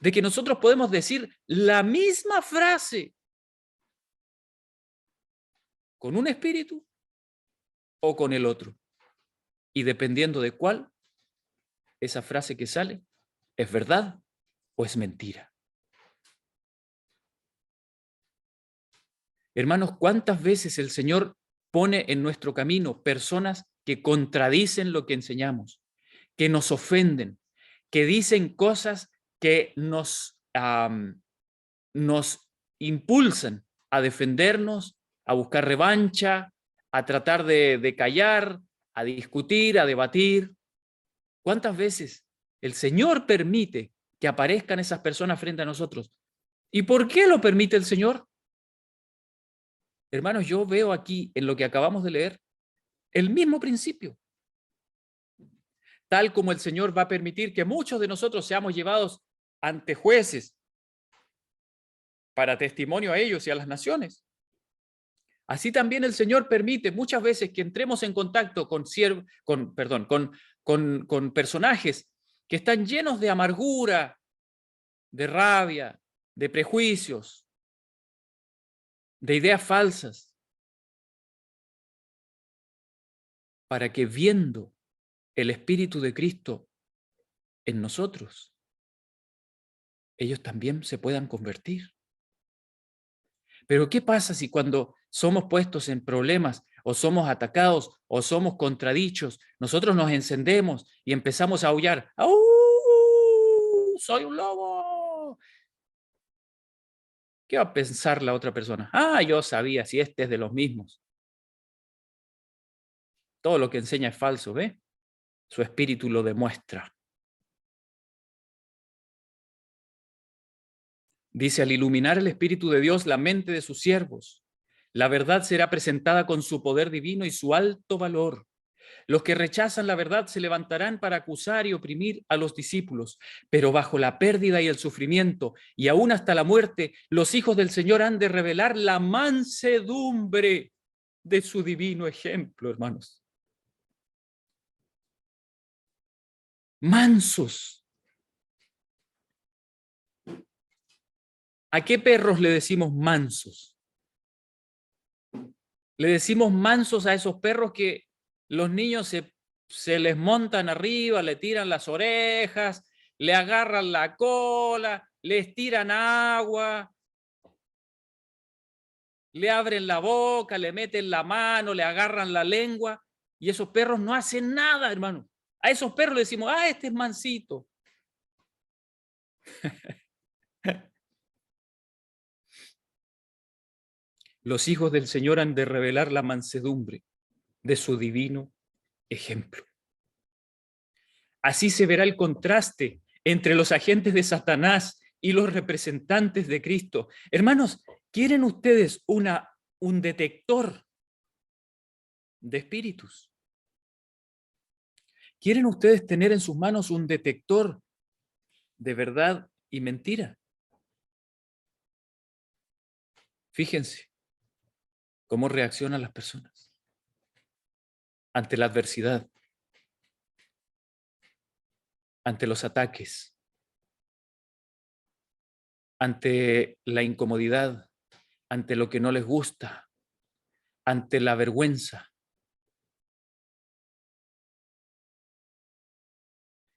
de que nosotros podemos decir la misma frase con un espíritu o con el otro? Y dependiendo de cuál, esa frase que sale es verdad o es mentira. Hermanos, ¿cuántas veces el Señor pone en nuestro camino personas que contradicen lo que enseñamos, que nos ofenden, que dicen cosas que nos impulsan a defendernos, a buscar revancha, a tratar de callar, a discutir, a debatir? ¿Cuántas veces el Señor permite que aparezcan esas personas frente a nosotros? ¿Y por qué lo permite el Señor? Hermanos, yo veo aquí en lo que acabamos de leer el mismo principio. Tal como el Señor va a permitir que muchos de nosotros seamos llevados ante jueces para testimonio a ellos y a las naciones. Así también el Señor permite muchas veces que entremos en contacto con personajes que están llenos de amargura, de rabia, de prejuicios, de ideas falsas, para que viendo el Espíritu de Cristo en nosotros, ellos también se puedan convertir. Pero ¿qué pasa si cuando somos puestos en problemas o somos atacados o somos contradichos, nosotros nos encendemos y empezamos a aullar? ¡Au! ¡Soy un lobo! ¿Qué va a pensar la otra persona? Ah, yo sabía, si este es de los mismos. Todo lo que enseña es falso, ¿ve? Su espíritu lo demuestra. Dice, al iluminar el Espíritu de Dios la mente de sus siervos, la verdad será presentada con su poder divino y su alto valor. Los que rechazan la verdad se levantarán para acusar y oprimir a los discípulos, pero bajo la pérdida y el sufrimiento, y aún hasta la muerte, los hijos del Señor han de revelar la mansedumbre de su divino ejemplo, hermanos. Mansos. ¿A qué perros le decimos mansos? Le decimos mansos a esos perros que los niños se les montan arriba, le tiran las orejas, le agarran la cola, les tiran agua, le abren la boca, le meten la mano, le agarran la lengua, y esos perros no hacen nada, hermano. A esos perros le decimos, ah, este es mansito. Los hijos del Señor han de revelar la mansedumbre de su divino ejemplo. Así se verá el contraste entre los agentes de Satanás y los representantes de Cristo. Hermanos, ¿quieren ustedes un detector de espíritus? ¿Quieren ustedes tener en sus manos un detector de verdad y mentira? Fíjense cómo reaccionan las personas ante la adversidad, ante los ataques, ante la incomodidad, ante lo que no les gusta, ante la vergüenza.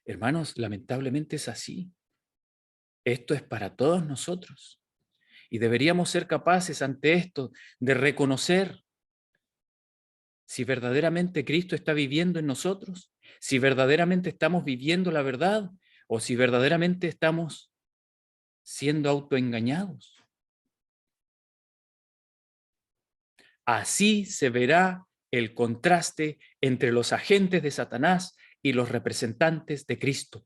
Hermanos, lamentablemente es así. Esto es para todos nosotros. Y deberíamos ser capaces ante esto de reconocer si verdaderamente Cristo está viviendo en nosotros, si verdaderamente estamos viviendo la verdad o si verdaderamente estamos siendo autoengañados. Así se verá el contraste entre los agentes de Satanás y los representantes de Cristo.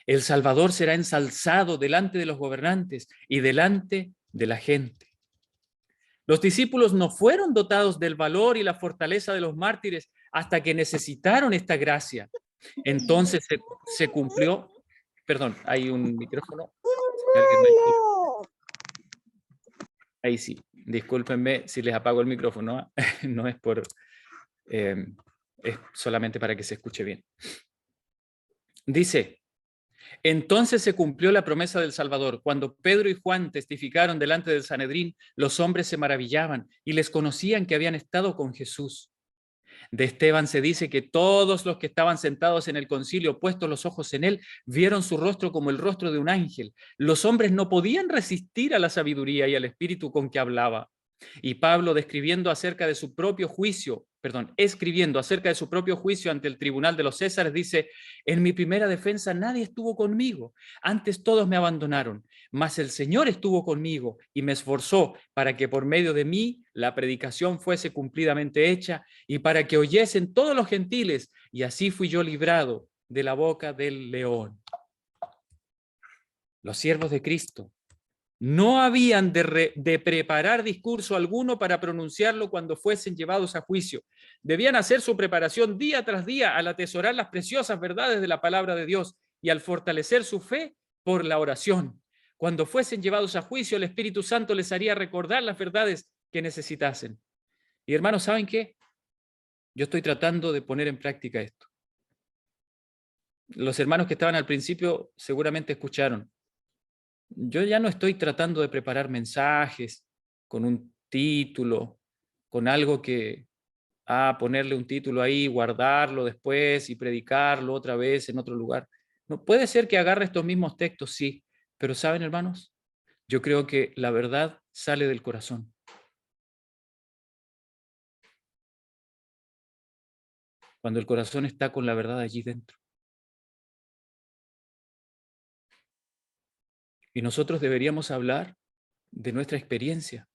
El Salvador será ensalzado delante de los gobernantes y delante de la gente. Los discípulos no fueron dotados del valor y la fortaleza de los mártires hasta que necesitaron esta gracia. Entonces se cumplió. Perdón, hay un micrófono. Ahí sí, discúlpenme si les apago el micrófono, no es por, es solamente para que se escuche bien. Dice, entonces se cumplió la promesa del Salvador. Cuando Pedro y Juan testificaron delante del Sanedrín, los hombres se maravillaban y les conocían que habían estado con Jesús. De Esteban se dice que todos los que estaban sentados en el concilio, puestos los ojos en él, vieron su rostro como el rostro de un ángel. Los hombres no podían resistir a la sabiduría y al espíritu con que hablaba. Y Pablo, escribiendo acerca de su propio juicio ante el tribunal de los Césares, dice, en mi primera defensa nadie estuvo conmigo, antes todos me abandonaron, mas el Señor estuvo conmigo y me esforzó para que por medio de mí la predicación fuese cumplidamente hecha y para que oyesen todos los gentiles, y así fui yo librado de la boca del león. Los siervos de Cristo no habían de preparar discurso alguno para pronunciarlo cuando fuesen llevados a juicio. Debían hacer su preparación día tras día al atesorar las preciosas verdades de la palabra de Dios y al fortalecer su fe por la oración. Cuando fuesen llevados a juicio, el Espíritu Santo les haría recordar las verdades que necesitasen. Y hermanos, ¿saben qué? Yo estoy tratando de poner en práctica esto. Los hermanos que estaban al principio seguramente escucharon. Yo ya no estoy tratando de preparar mensajes con un título, con algo que, ponerle un título ahí, guardarlo después y predicarlo otra vez en otro lugar. No, puede ser que agarre estos mismos textos, sí, pero ¿saben, hermanos? Yo creo que la verdad sale del corazón. Cuando el corazón está con la verdad allí dentro. Y nosotros deberíamos hablar de nuestra experiencia.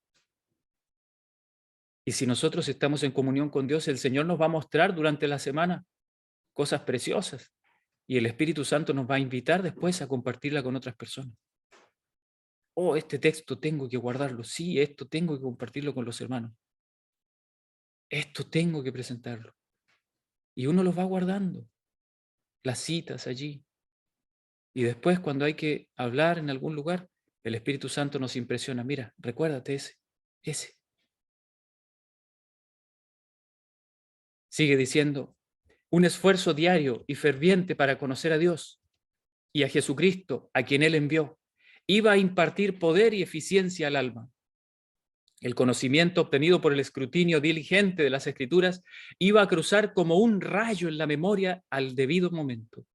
Y si nosotros estamos en comunión con Dios, el Señor nos va a mostrar durante la semana cosas preciosas. Y el Espíritu Santo nos va a invitar después a compartirla con otras personas. Oh, este texto tengo que guardarlo. Sí, esto tengo que compartirlo con los hermanos. Esto tengo que presentarlo. Y uno los va guardando. Las citas allí. Y después, cuando hay que hablar en algún lugar, el Espíritu Santo nos impresiona. Mira, recuérdate ese. Sigue diciendo, un esfuerzo diario y ferviente para conocer a Dios y a Jesucristo, a quien Él envió, iba a impartir poder y eficiencia al alma. El conocimiento obtenido por el escrutinio diligente de las Escrituras iba a cruzar como un rayo en la memoria al debido momento.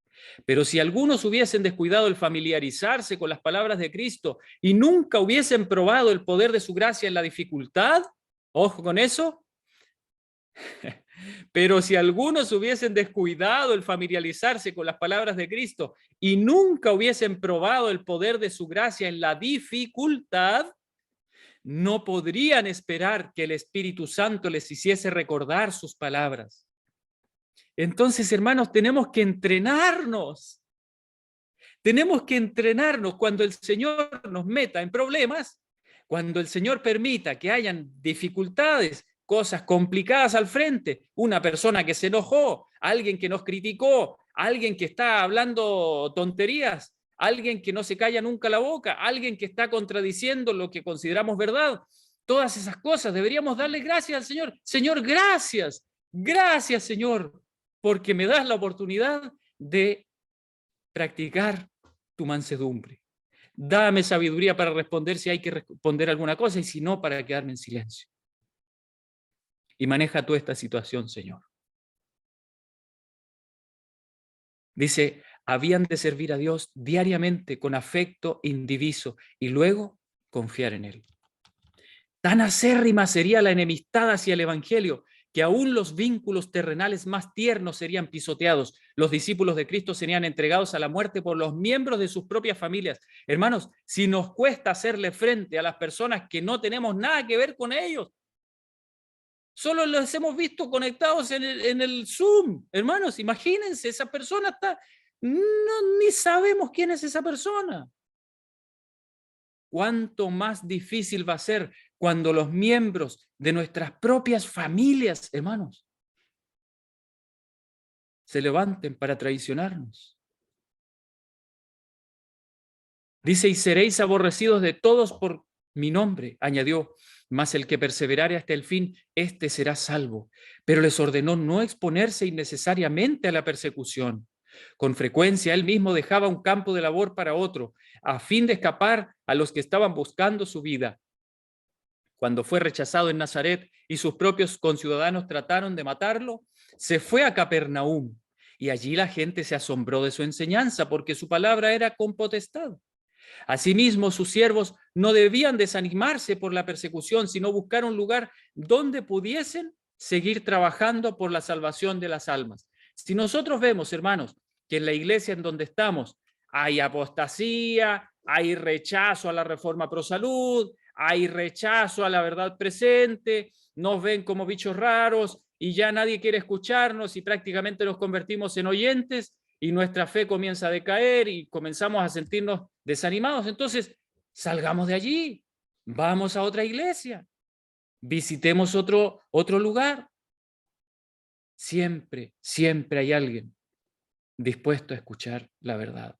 Pero si algunos hubiesen descuidado el familiarizarse con las palabras de Cristo y nunca hubiesen probado el poder de su gracia en la dificultad, ojo con eso, pero si algunos hubiesen descuidado el familiarizarse con las palabras de Cristo y nunca hubiesen probado el poder de su gracia en la dificultad, no podrían esperar que el Espíritu Santo les hiciese recordar sus palabras. Entonces, hermanos, tenemos que entrenarnos. Tenemos que entrenarnos cuando el Señor nos meta en problemas, cuando el Señor permita que hayan dificultades, cosas complicadas al frente, una persona que se enojó, alguien que nos criticó, alguien que está hablando tonterías, alguien que no se calla nunca la boca, alguien que está contradiciendo lo que consideramos verdad. Todas esas cosas deberíamos darle gracias al Señor. Señor, gracias. Gracias, Señor, porque me das la oportunidad de practicar tu mansedumbre. Dame sabiduría para responder si hay que responder alguna cosa y si no, para quedarme en silencio. Y maneja tú esta situación, Señor. Dice, habían de servir a Dios diariamente con afecto indiviso y luego confiar en Él. Tan acérrima sería la enemistad hacia el Evangelio que aún los vínculos terrenales más tiernos serían pisoteados. Los discípulos de Cristo serían entregados a la muerte por los miembros de sus propias familias. Hermanos, si nos cuesta hacerle frente a las personas que no tenemos nada que ver con ellos, solo los hemos visto conectados en el Zoom. Hermanos, imagínense, esa persona está... No, ni sabemos quién es esa persona. ¿Cuánto más difícil va a ser cuando los miembros de nuestras propias familias, hermanos, se levanten para traicionarnos? Dice, y seréis aborrecidos de todos por mi nombre, añadió, mas el que perseverare hasta el fin, éste será salvo. Pero les ordenó no exponerse innecesariamente a la persecución. Con frecuencia él mismo dejaba un campo de labor para otro, a fin de escapar a los que estaban buscando su vida. Cuando fue rechazado en Nazaret y sus propios conciudadanos trataron de matarlo, se fue a Capernaum y allí la gente se asombró de su enseñanza porque su palabra era con potestad. Asimismo, sus siervos no debían desanimarse por la persecución, sino buscar un lugar donde pudiesen seguir trabajando por la salvación de las almas. Si nosotros vemos, hermanos, que en la iglesia en donde estamos hay apostasía, hay rechazo a la reforma pro salud, hay rechazo a la verdad presente, nos ven como bichos raros y ya nadie quiere escucharnos y prácticamente nos convertimos en oyentes y nuestra fe comienza a decaer y comenzamos a sentirnos desanimados. Entonces, salgamos de allí, vamos a otra iglesia, visitemos otro lugar. Siempre, siempre hay alguien dispuesto a escuchar la verdad.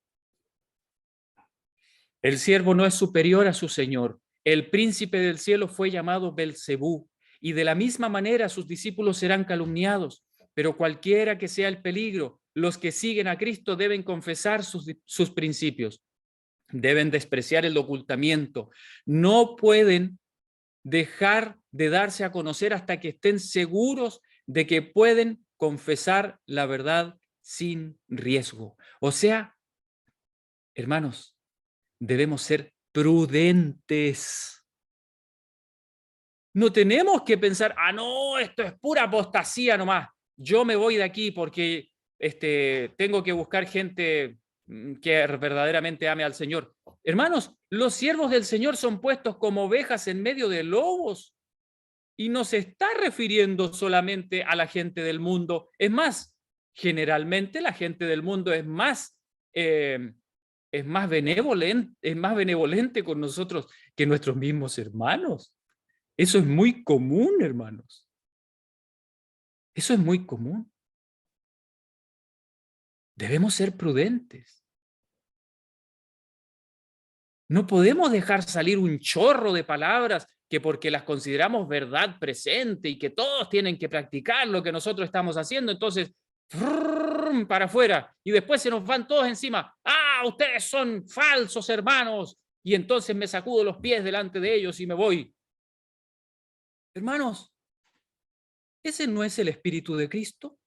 El siervo no es superior a su señor. El príncipe del cielo fue llamado Belcebú, y de la misma manera sus discípulos serán calumniados. Pero cualquiera que sea el peligro, los que siguen a Cristo deben confesar sus principios. Deben despreciar el ocultamiento. No pueden dejar de darse a conocer hasta que estén seguros de que pueden confesar la verdad sin riesgo. O sea, hermanos, debemos ser prudentes. No tenemos que pensar, no, esto es pura apostasía nomás. Yo me voy de aquí porque tengo que buscar gente que verdaderamente ame al Señor. Hermanos, los siervos del Señor son puestos como ovejas en medio de lobos. Y no se está refiriendo solamente a la gente del mundo. Es más, generalmente la gente del mundo es más benevolente con nosotros que nuestros mismos hermanos. Eso es muy común, hermanos. Eso es muy común. Debemos ser prudentes. No podemos dejar salir un chorro de palabras que porque las consideramos verdad presente y que todos tienen que practicar lo que nosotros estamos haciendo, entonces para afuera y después se nos van todos encima. Ustedes son falsos hermanos, y entonces me sacudo los pies delante de ellos y me voy. Hermanos, ¿ese no es el Espíritu de Cristo?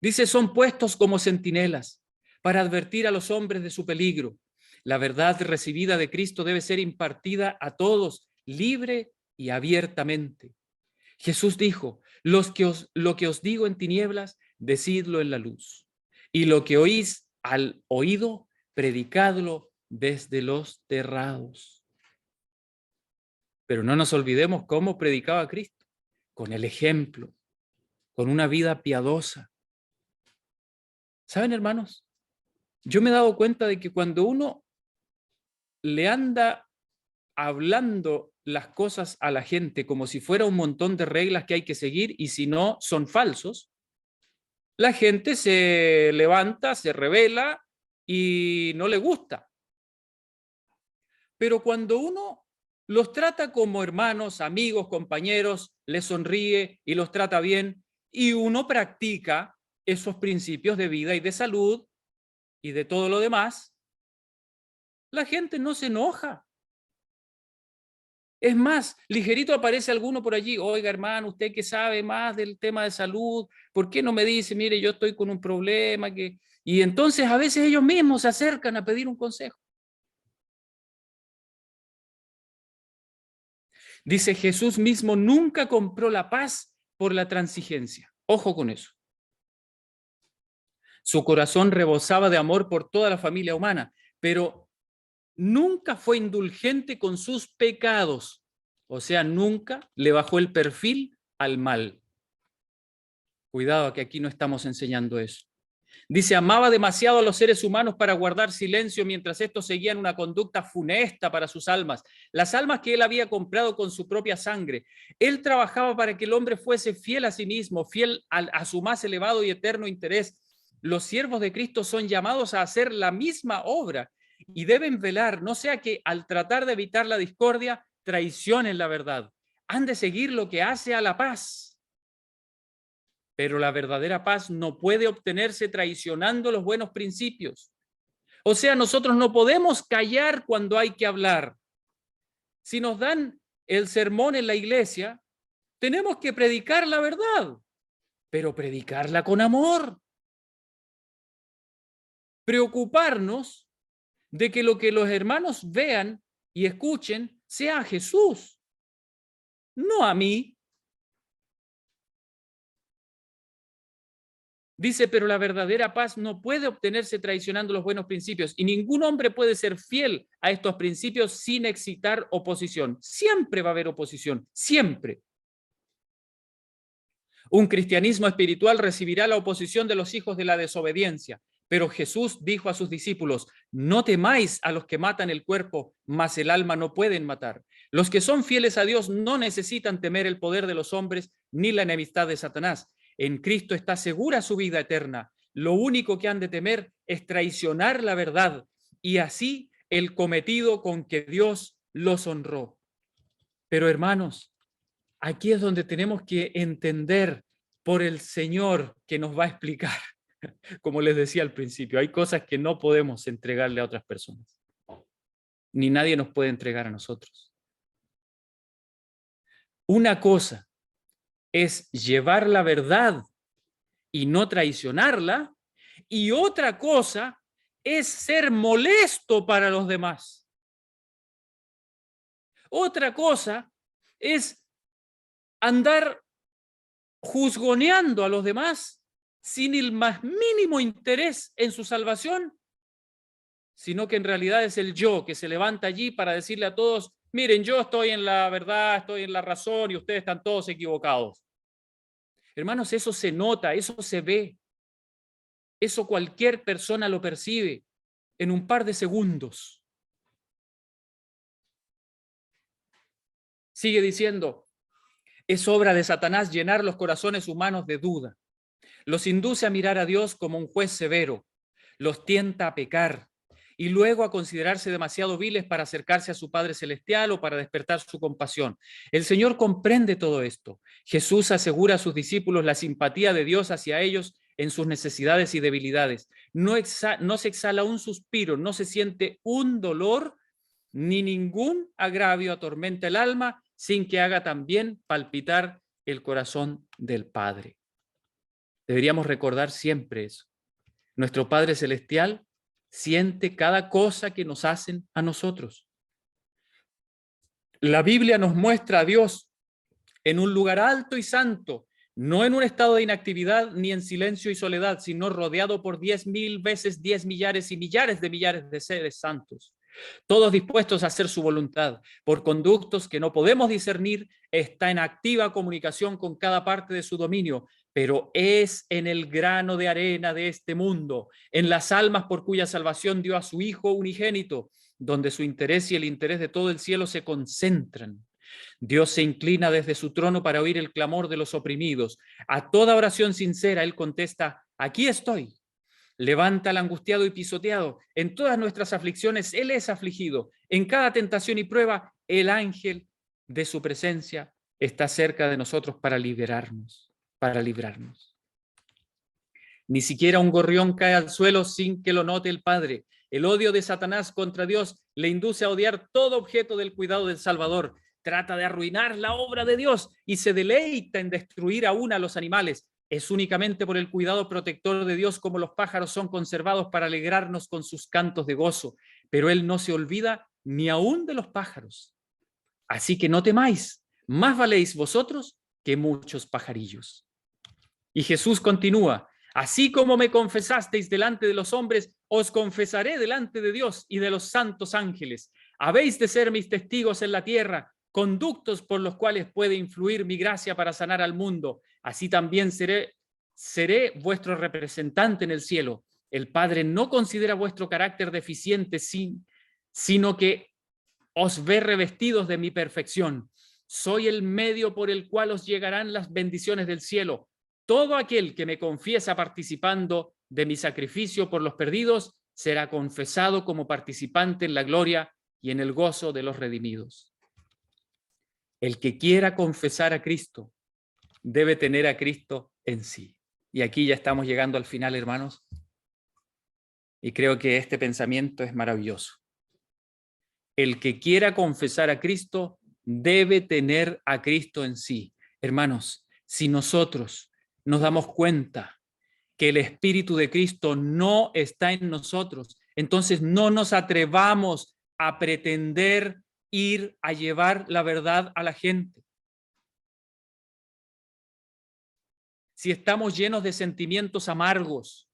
Dice, son puestos como centinelas para advertir a los hombres de su peligro. La verdad recibida de Cristo debe ser impartida a todos, libre y abiertamente. Jesús dijo, lo que os digo en tinieblas, decidlo en la luz. Y lo que oís al oído, predicadlo desde los terrados. Pero no nos olvidemos cómo predicaba Cristo, con el ejemplo, con una vida piadosa. ¿Saben, hermanos? Yo me he dado cuenta de que cuando uno le anda hablando las cosas a la gente como si fuera un montón de reglas que hay que seguir y si no son falsos, la gente se levanta, se rebela y no le gusta. Pero cuando uno los trata como hermanos, amigos, compañeros, les sonríe y los trata bien, y uno practica esos principios de vida y de salud y de todo lo demás, la gente no se enoja. Es más, ligerito aparece alguno por allí, oiga hermano, usted que sabe más del tema de salud, ¿por qué no me dice, mire, yo estoy con un problema? Y entonces a veces ellos mismos se acercan a pedir un consejo. Dice, Jesús mismo nunca compró la paz por la transigencia. Ojo con eso. Su corazón rebosaba de amor por toda la familia humana, pero nunca fue indulgente con sus pecados. O sea, nunca le bajó el perfil al mal. Cuidado, que aquí no estamos enseñando eso. Dice, amaba demasiado a los seres humanos para guardar silencio mientras estos seguían una conducta funesta para sus almas, las almas que él había comprado con su propia sangre. Él trabajaba para que el hombre fuese fiel a sí mismo, fiel a su más elevado y eterno interés. Los siervos de Cristo son llamados a hacer la misma obra y deben velar, no sea que al tratar de evitar la discordia, traicionen la verdad. Han de seguir lo que hace a la paz. Pero la verdadera paz no puede obtenerse traicionando los buenos principios. O sea, nosotros no podemos callar cuando hay que hablar. Si nos dan el sermón en la iglesia, tenemos que predicar la verdad, pero predicarla con amor. Preocuparnos de que lo que los hermanos vean y escuchen sea a Jesús, no a mí. Dice, pero la verdadera paz no puede obtenerse traicionando los buenos principios y ningún hombre puede ser fiel a estos principios sin excitar oposición. Siempre va a haber oposición, siempre. Un cristianismo espiritual recibirá la oposición de los hijos de la desobediencia, pero Jesús dijo a sus discípulos, no temáis a los que matan el cuerpo, mas el alma no pueden matar. Los que son fieles a Dios no necesitan temer el poder de los hombres ni la enemistad de Satanás. En Cristo está segura su vida eterna. Lo único que han de temer es traicionar la verdad y así el cometido con que Dios los honró. Pero hermanos, aquí es donde tenemos que entender por el Señor que nos va a explicar. Como les decía al principio, hay cosas que no podemos entregarle a otras personas. Ni nadie nos puede entregar a nosotros. Una cosa es llevar la verdad y no traicionarla, y otra cosa es ser molesto para los demás. Otra cosa es andar juzgoneando a los demás sin el más mínimo interés en su salvación, sino que en realidad es el yo que se levanta allí para decirle a todos, miren, yo estoy en la verdad, estoy en la razón y ustedes están todos equivocados. Hermanos, eso se nota, eso se ve. Eso cualquier persona lo percibe en un par de segundos. Sigue diciendo, es obra de Satanás llenar los corazones humanos de duda. Los induce a mirar a Dios como un juez severo, los tienta a pecar y luego a considerarse demasiado viles para acercarse a su Padre Celestial o para despertar su compasión. El Señor comprende todo esto. Jesús asegura a sus discípulos la simpatía de Dios hacia ellos en sus necesidades y debilidades. No se exhala un suspiro, no se siente un dolor, ni ningún agravio atormenta el alma sin que haga también palpitar el corazón del Padre. Deberíamos recordar siempre eso. Nuestro Padre Celestial siente cada cosa que nos hacen a nosotros. La Biblia nos muestra a Dios en un lugar alto y santo, no en un estado de inactividad ni en silencio y soledad, sino rodeado por 10.000 veces 10 millares y millares de seres santos. todos dispuestos a hacer su voluntad. Por conductos que no podemos discernir, está en activa comunicación con cada parte de su dominio, pero es en el grano de arena de este mundo, en las almas por cuya salvación dio a su Hijo unigénito, donde su interés y el interés de todo el cielo se concentran. Dios se inclina desde su trono para oír el clamor de los oprimidos. A toda oración sincera, Él contesta: aquí estoy. Levanta al angustiado y pisoteado. En todas nuestras aflicciones, Él es afligido. En cada tentación y prueba, el ángel de su presencia está cerca de nosotros para liberarnos, para librarnos. Ni siquiera un gorrión cae al suelo sin que lo note el Padre. El odio de Satanás contra Dios le induce a odiar todo objeto del cuidado del Salvador. Trata de arruinar la obra de Dios y se deleita en destruir aún a los animales. Es únicamente por el cuidado protector de Dios como los pájaros son conservados para alegrarnos con sus cantos de gozo. Pero Él no se olvida ni aún de los pájaros. Así que no temáis, más valéis vosotros que muchos pajarillos. Y Jesús continúa: así como me confesasteis delante de los hombres, os confesaré delante de Dios y de los santos ángeles. Habéis de ser mis testigos en la tierra, conductos por los cuales puede influir mi gracia para sanar al mundo. Así también seré vuestro representante en el cielo. El Padre no considera vuestro carácter deficiente, sino que os ve revestidos de mi perfección. Soy el medio por el cual os llegarán las bendiciones del cielo. Todo aquel que me confiesa participando de mi sacrificio por los perdidos será confesado como participante en la gloria y en el gozo de los redimidos. El que quiera confesar a Cristo debe tener a Cristo en sí. Y aquí ya estamos llegando al final, hermanos. Y creo que este pensamiento es maravilloso. El que quiera confesar a Cristo debe tener a Cristo en sí. Hermanos, si nosotros nos damos cuenta que el Espíritu de Cristo no está en nosotros, entonces no nos atrevamos a pretender ir a llevar la verdad a la gente. Si estamos llenos de sentimientos amargos,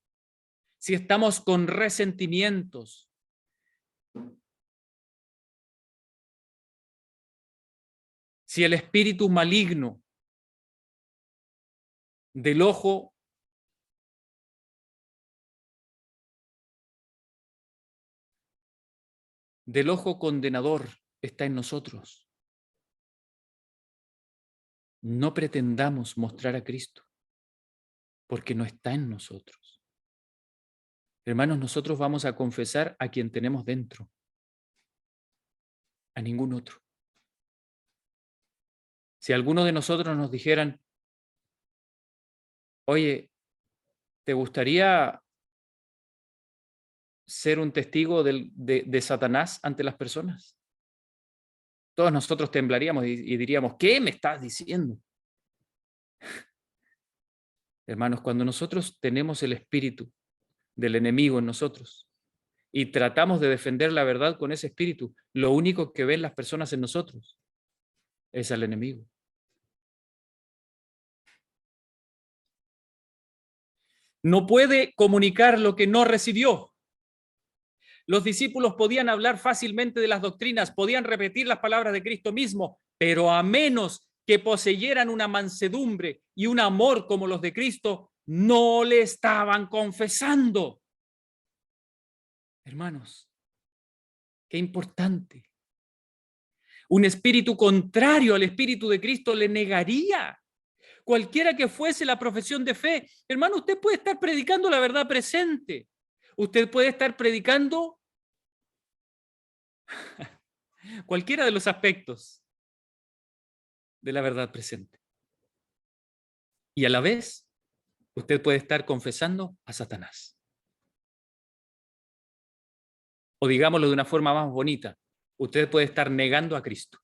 si estamos con resentimientos, si el espíritu maligno del ojo condenador está en nosotros, no pretendamos mostrar a Cristo, porque no está en nosotros. Hermanos, nosotros vamos a confesar a quien tenemos dentro, a ningún otro. Si alguno de nosotros nos dijeran: oye, ¿te gustaría ser un testigo de Satanás ante las personas? Todos nosotros temblaríamos y diríamos: ¿qué me estás diciendo? Hermanos, cuando nosotros tenemos el espíritu del enemigo en nosotros y tratamos de defender la verdad con ese espíritu, lo único que ven las personas en nosotros es al enemigo. No puede comunicar lo que no recibió. Los discípulos podían hablar fácilmente de las doctrinas, podían repetir las palabras de Cristo mismo, pero a menos que poseyeran una mansedumbre y un amor como los de Cristo, no le estaban confesando. Hermanos, qué importante. Un espíritu contrario al espíritu de Cristo le negaría cualquiera que fuese la profesión de fe. Hermano, usted puede estar predicando la verdad presente. Usted puede estar predicando cualquiera de los aspectos de la verdad presente. Y a la vez, usted puede estar confesando a Satanás. O digámoslo de una forma más bonita, usted puede estar negando a Cristo.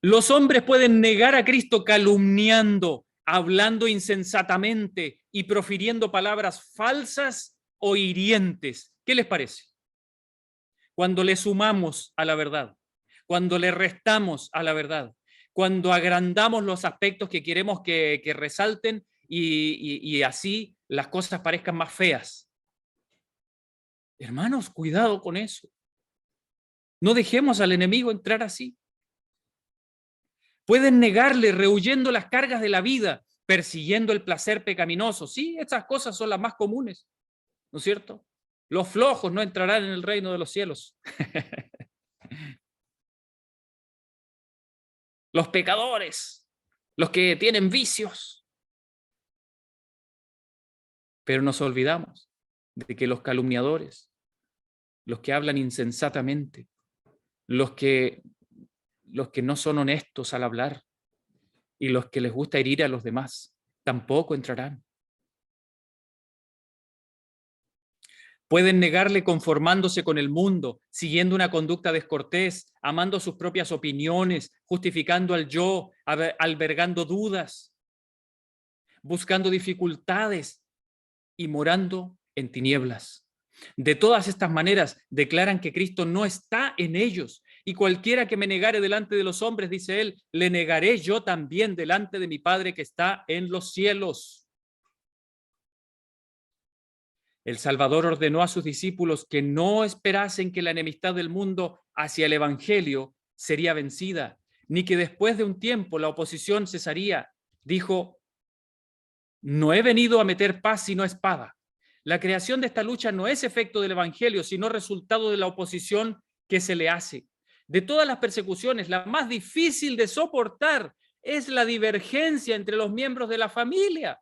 Los hombres pueden negar a Cristo calumniando, hablando insensatamente y profiriendo palabras falsas o hirientes. ¿Qué les parece? Cuando le sumamos a la verdad, cuando le restamos a la verdad, cuando agrandamos los aspectos que queremos que resalten y así las cosas parezcan más feas. Hermanos, cuidado con eso. No dejemos al enemigo entrar así. Pueden negarle rehuyendo las cargas de la vida, persiguiendo el placer pecaminoso. Sí, estas cosas son las más comunes, ¿no es cierto? Los flojos no entrarán en el reino de los cielos. Los pecadores, los que tienen vicios. Pero nos olvidamos de que los calumniadores, los que hablan insensatamente, los que no son honestos al hablar y los que les gusta herir a los demás, tampoco entrarán. Pueden negarle conformándose con el mundo, siguiendo una conducta descortés, amando sus propias opiniones, justificando al yo, albergando dudas, buscando dificultades y morando en tinieblas. De todas estas maneras declaran que Cristo no está en ellos, y cualquiera que me negare delante de los hombres, dice él, le negaré yo también delante de mi Padre que está en los cielos. El Salvador ordenó a sus discípulos que no esperasen que la enemistad del mundo hacia el Evangelio sería vencida, ni que después de un tiempo la oposición cesaría. Dijo, no he venido a meter paz sino espada. La creación de esta lucha no es efecto del Evangelio, sino resultado de la oposición que se le hace. De todas las persecuciones, la más difícil de soportar es la divergencia entre los miembros de la familia.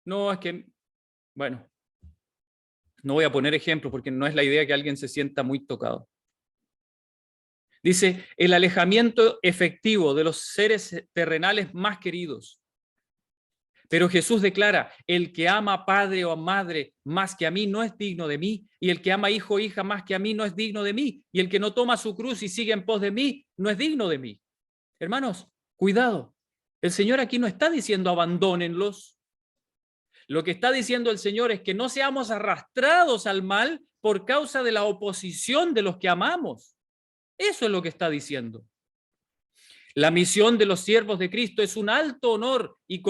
No, es que, bueno, no voy a poner ejemplos porque no es la idea que alguien se sienta muy tocado. Dice, el alejamiento efectivo de los seres terrenales más queridos. Pero Jesús declara, el que ama a padre o a madre más que a mí no es digno de mí, y el que ama hijo o hija más que a mí no es digno de mí, y el que no toma su cruz y sigue en pos de mí no es digno de mí. Hermanos, cuidado. El Señor aquí no está diciendo abandónenlos. Lo que está diciendo el Señor es que no seamos arrastrados al mal por causa de la oposición de los que amamos. Eso es lo que está diciendo. La misión de los siervos de Cristo es un alto honor y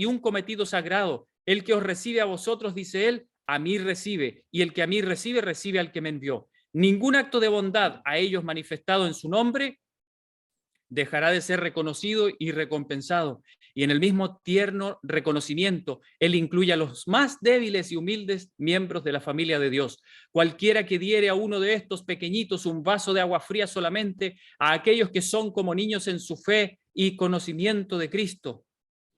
un cometido sagrado. El que os recibe a vosotros, dice él, a mí recibe, y el que a mí recibe, recibe al que me envió. Ningún acto de bondad a ellos manifestado en su nombre dejará de ser reconocido y recompensado. Y en el mismo tierno reconocimiento, él incluye a los más débiles y humildes miembros de la familia de Dios. Cualquiera que diere a uno de estos pequeñitos un vaso de agua fría solamente, a aquellos que son como niños en su fe y conocimiento de Cristo,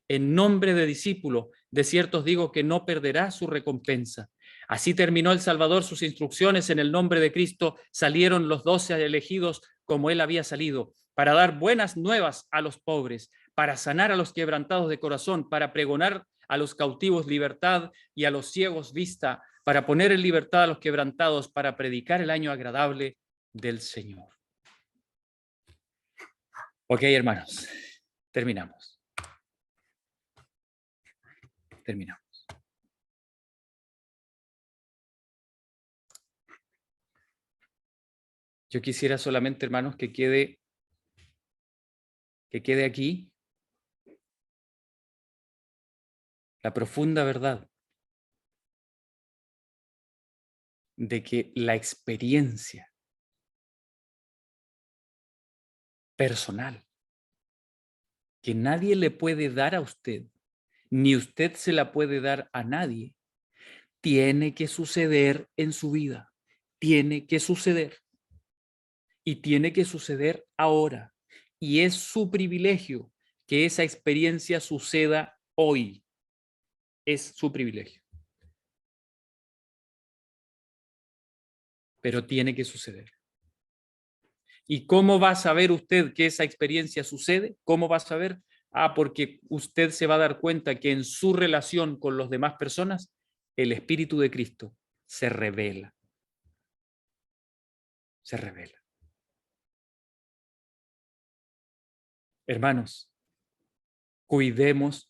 en nombre de discípulo, de cierto os digo que no perderá su recompensa. Así terminó el Salvador sus instrucciones en el nombre de Cristo. Salieron los 12 elegidos como él había salido, para dar buenas nuevas a los pobres, para sanar a los quebrantados de corazón, para pregonar a los cautivos libertad y a los ciegos vista, para poner en libertad a los quebrantados, para predicar el año agradable del Señor. Ok, hermanos, terminamos. Yo quisiera solamente, hermanos, que quede aquí la profunda verdad de que la experiencia personal que nadie le puede dar a usted, ni usted se la puede dar a nadie, tiene que suceder en su vida. Tiene que suceder. Y tiene que suceder ahora. Y es su privilegio que esa experiencia suceda hoy. Es su privilegio. Pero tiene que suceder. ¿Y cómo va a saber usted que esa experiencia sucede? ¿Cómo va a saber? Porque usted se va a dar cuenta que en su relación con las demás personas, el Espíritu de Cristo se revela. Se revela. Hermanos, cuidémonos.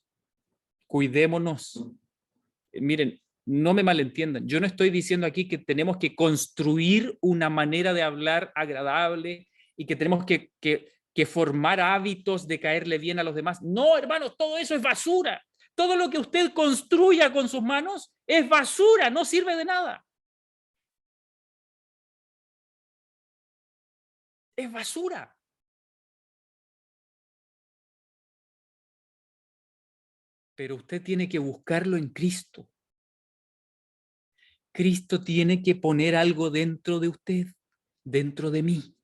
Miren, no me malentiendan. Yo no estoy diciendo aquí que tenemos que construir una manera de hablar agradable y que tenemos que formar hábitos de caerle bien a los demás. No, hermanos, todo eso es basura. Todo lo que usted construya con sus manos es basura, no sirve de nada. Es basura. Pero usted tiene que buscarlo en Cristo. Cristo tiene que poner algo dentro de usted, dentro de mí.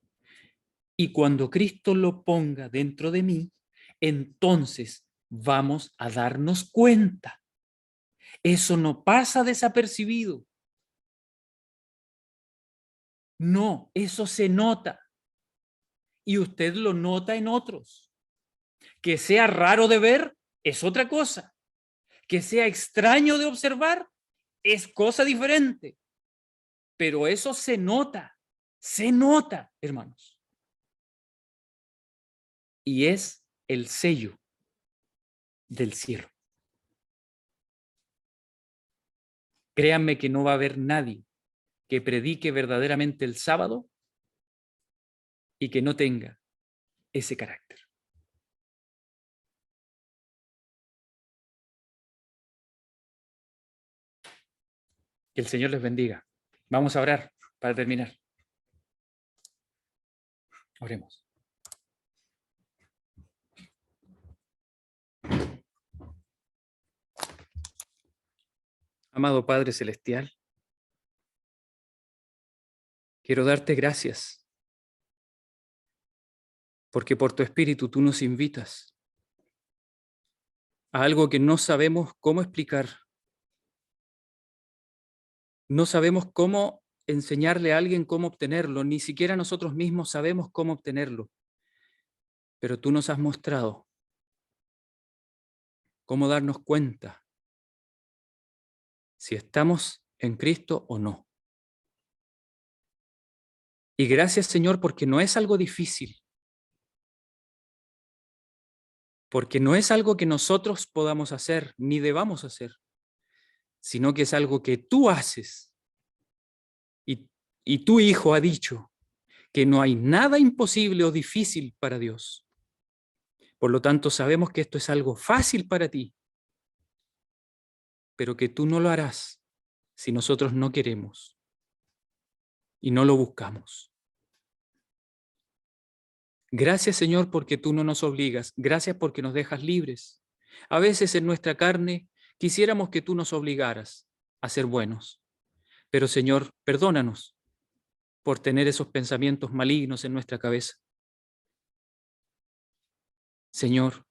Y cuando Cristo lo ponga dentro de mí, entonces vamos a darnos cuenta. Eso no pasa desapercibido. No, eso se nota. Y usted lo nota en otros. Que sea raro de ver es otra cosa. Que sea extraño de observar es cosa diferente. Pero eso se nota, hermanos. Y es el sello del cielo. Créanme que no va a haber nadie que predique verdaderamente el sábado y que no tenga ese carácter. Que el Señor les bendiga. Vamos a orar para terminar. Oremos. Amado Padre Celestial, quiero darte gracias porque por tu Espíritu tú nos invitas a algo que no sabemos cómo explicar. No sabemos cómo enseñarle a alguien cómo obtenerlo, ni siquiera nosotros mismos sabemos cómo obtenerlo. Pero tú nos has mostrado cómo darnos cuenta si estamos en Cristo o no. Y gracias, Señor, porque no es algo difícil, porque no es algo que nosotros podamos hacer, ni debamos hacer, sino que es algo que tú haces. Y tu Hijo ha dicho que no hay nada imposible o difícil para Dios. Por lo tanto, sabemos que esto es algo fácil para ti, pero que tú no lo harás si nosotros no queremos y no lo buscamos. Gracias, Señor, porque tú no nos obligas. Gracias porque nos dejas libres. A veces en nuestra carne quisiéramos que tú nos obligaras a ser buenos. Pero, Señor, perdónanos por tener esos pensamientos malignos en nuestra cabeza. Señor,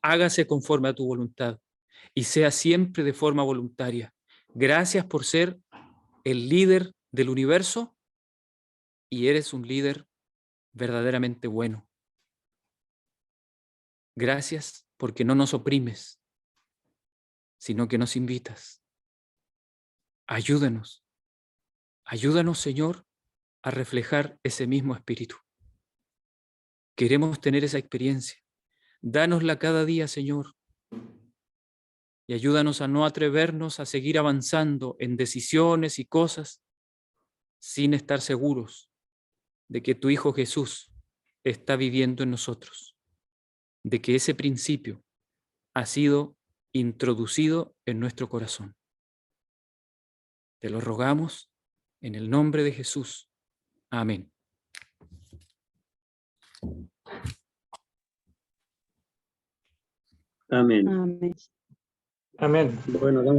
hágase conforme a tu voluntad y sea siempre de forma voluntaria. Gracias por ser el líder del universo y eres un líder verdaderamente bueno. Gracias porque no nos oprimes, sino que nos invitas. Ayúdanos, Señor, a reflejar ese mismo espíritu. Queremos tener esa experiencia. Dánosla cada día, Señor, y ayúdanos a no atrevernos a seguir avanzando en decisiones y cosas sin estar seguros de que tu Hijo Jesús está viviendo en nosotros, de que ese principio ha sido introducido en nuestro corazón. Te lo rogamos en el nombre de Jesús. Amén. Amén. Amén. Amén. Bueno,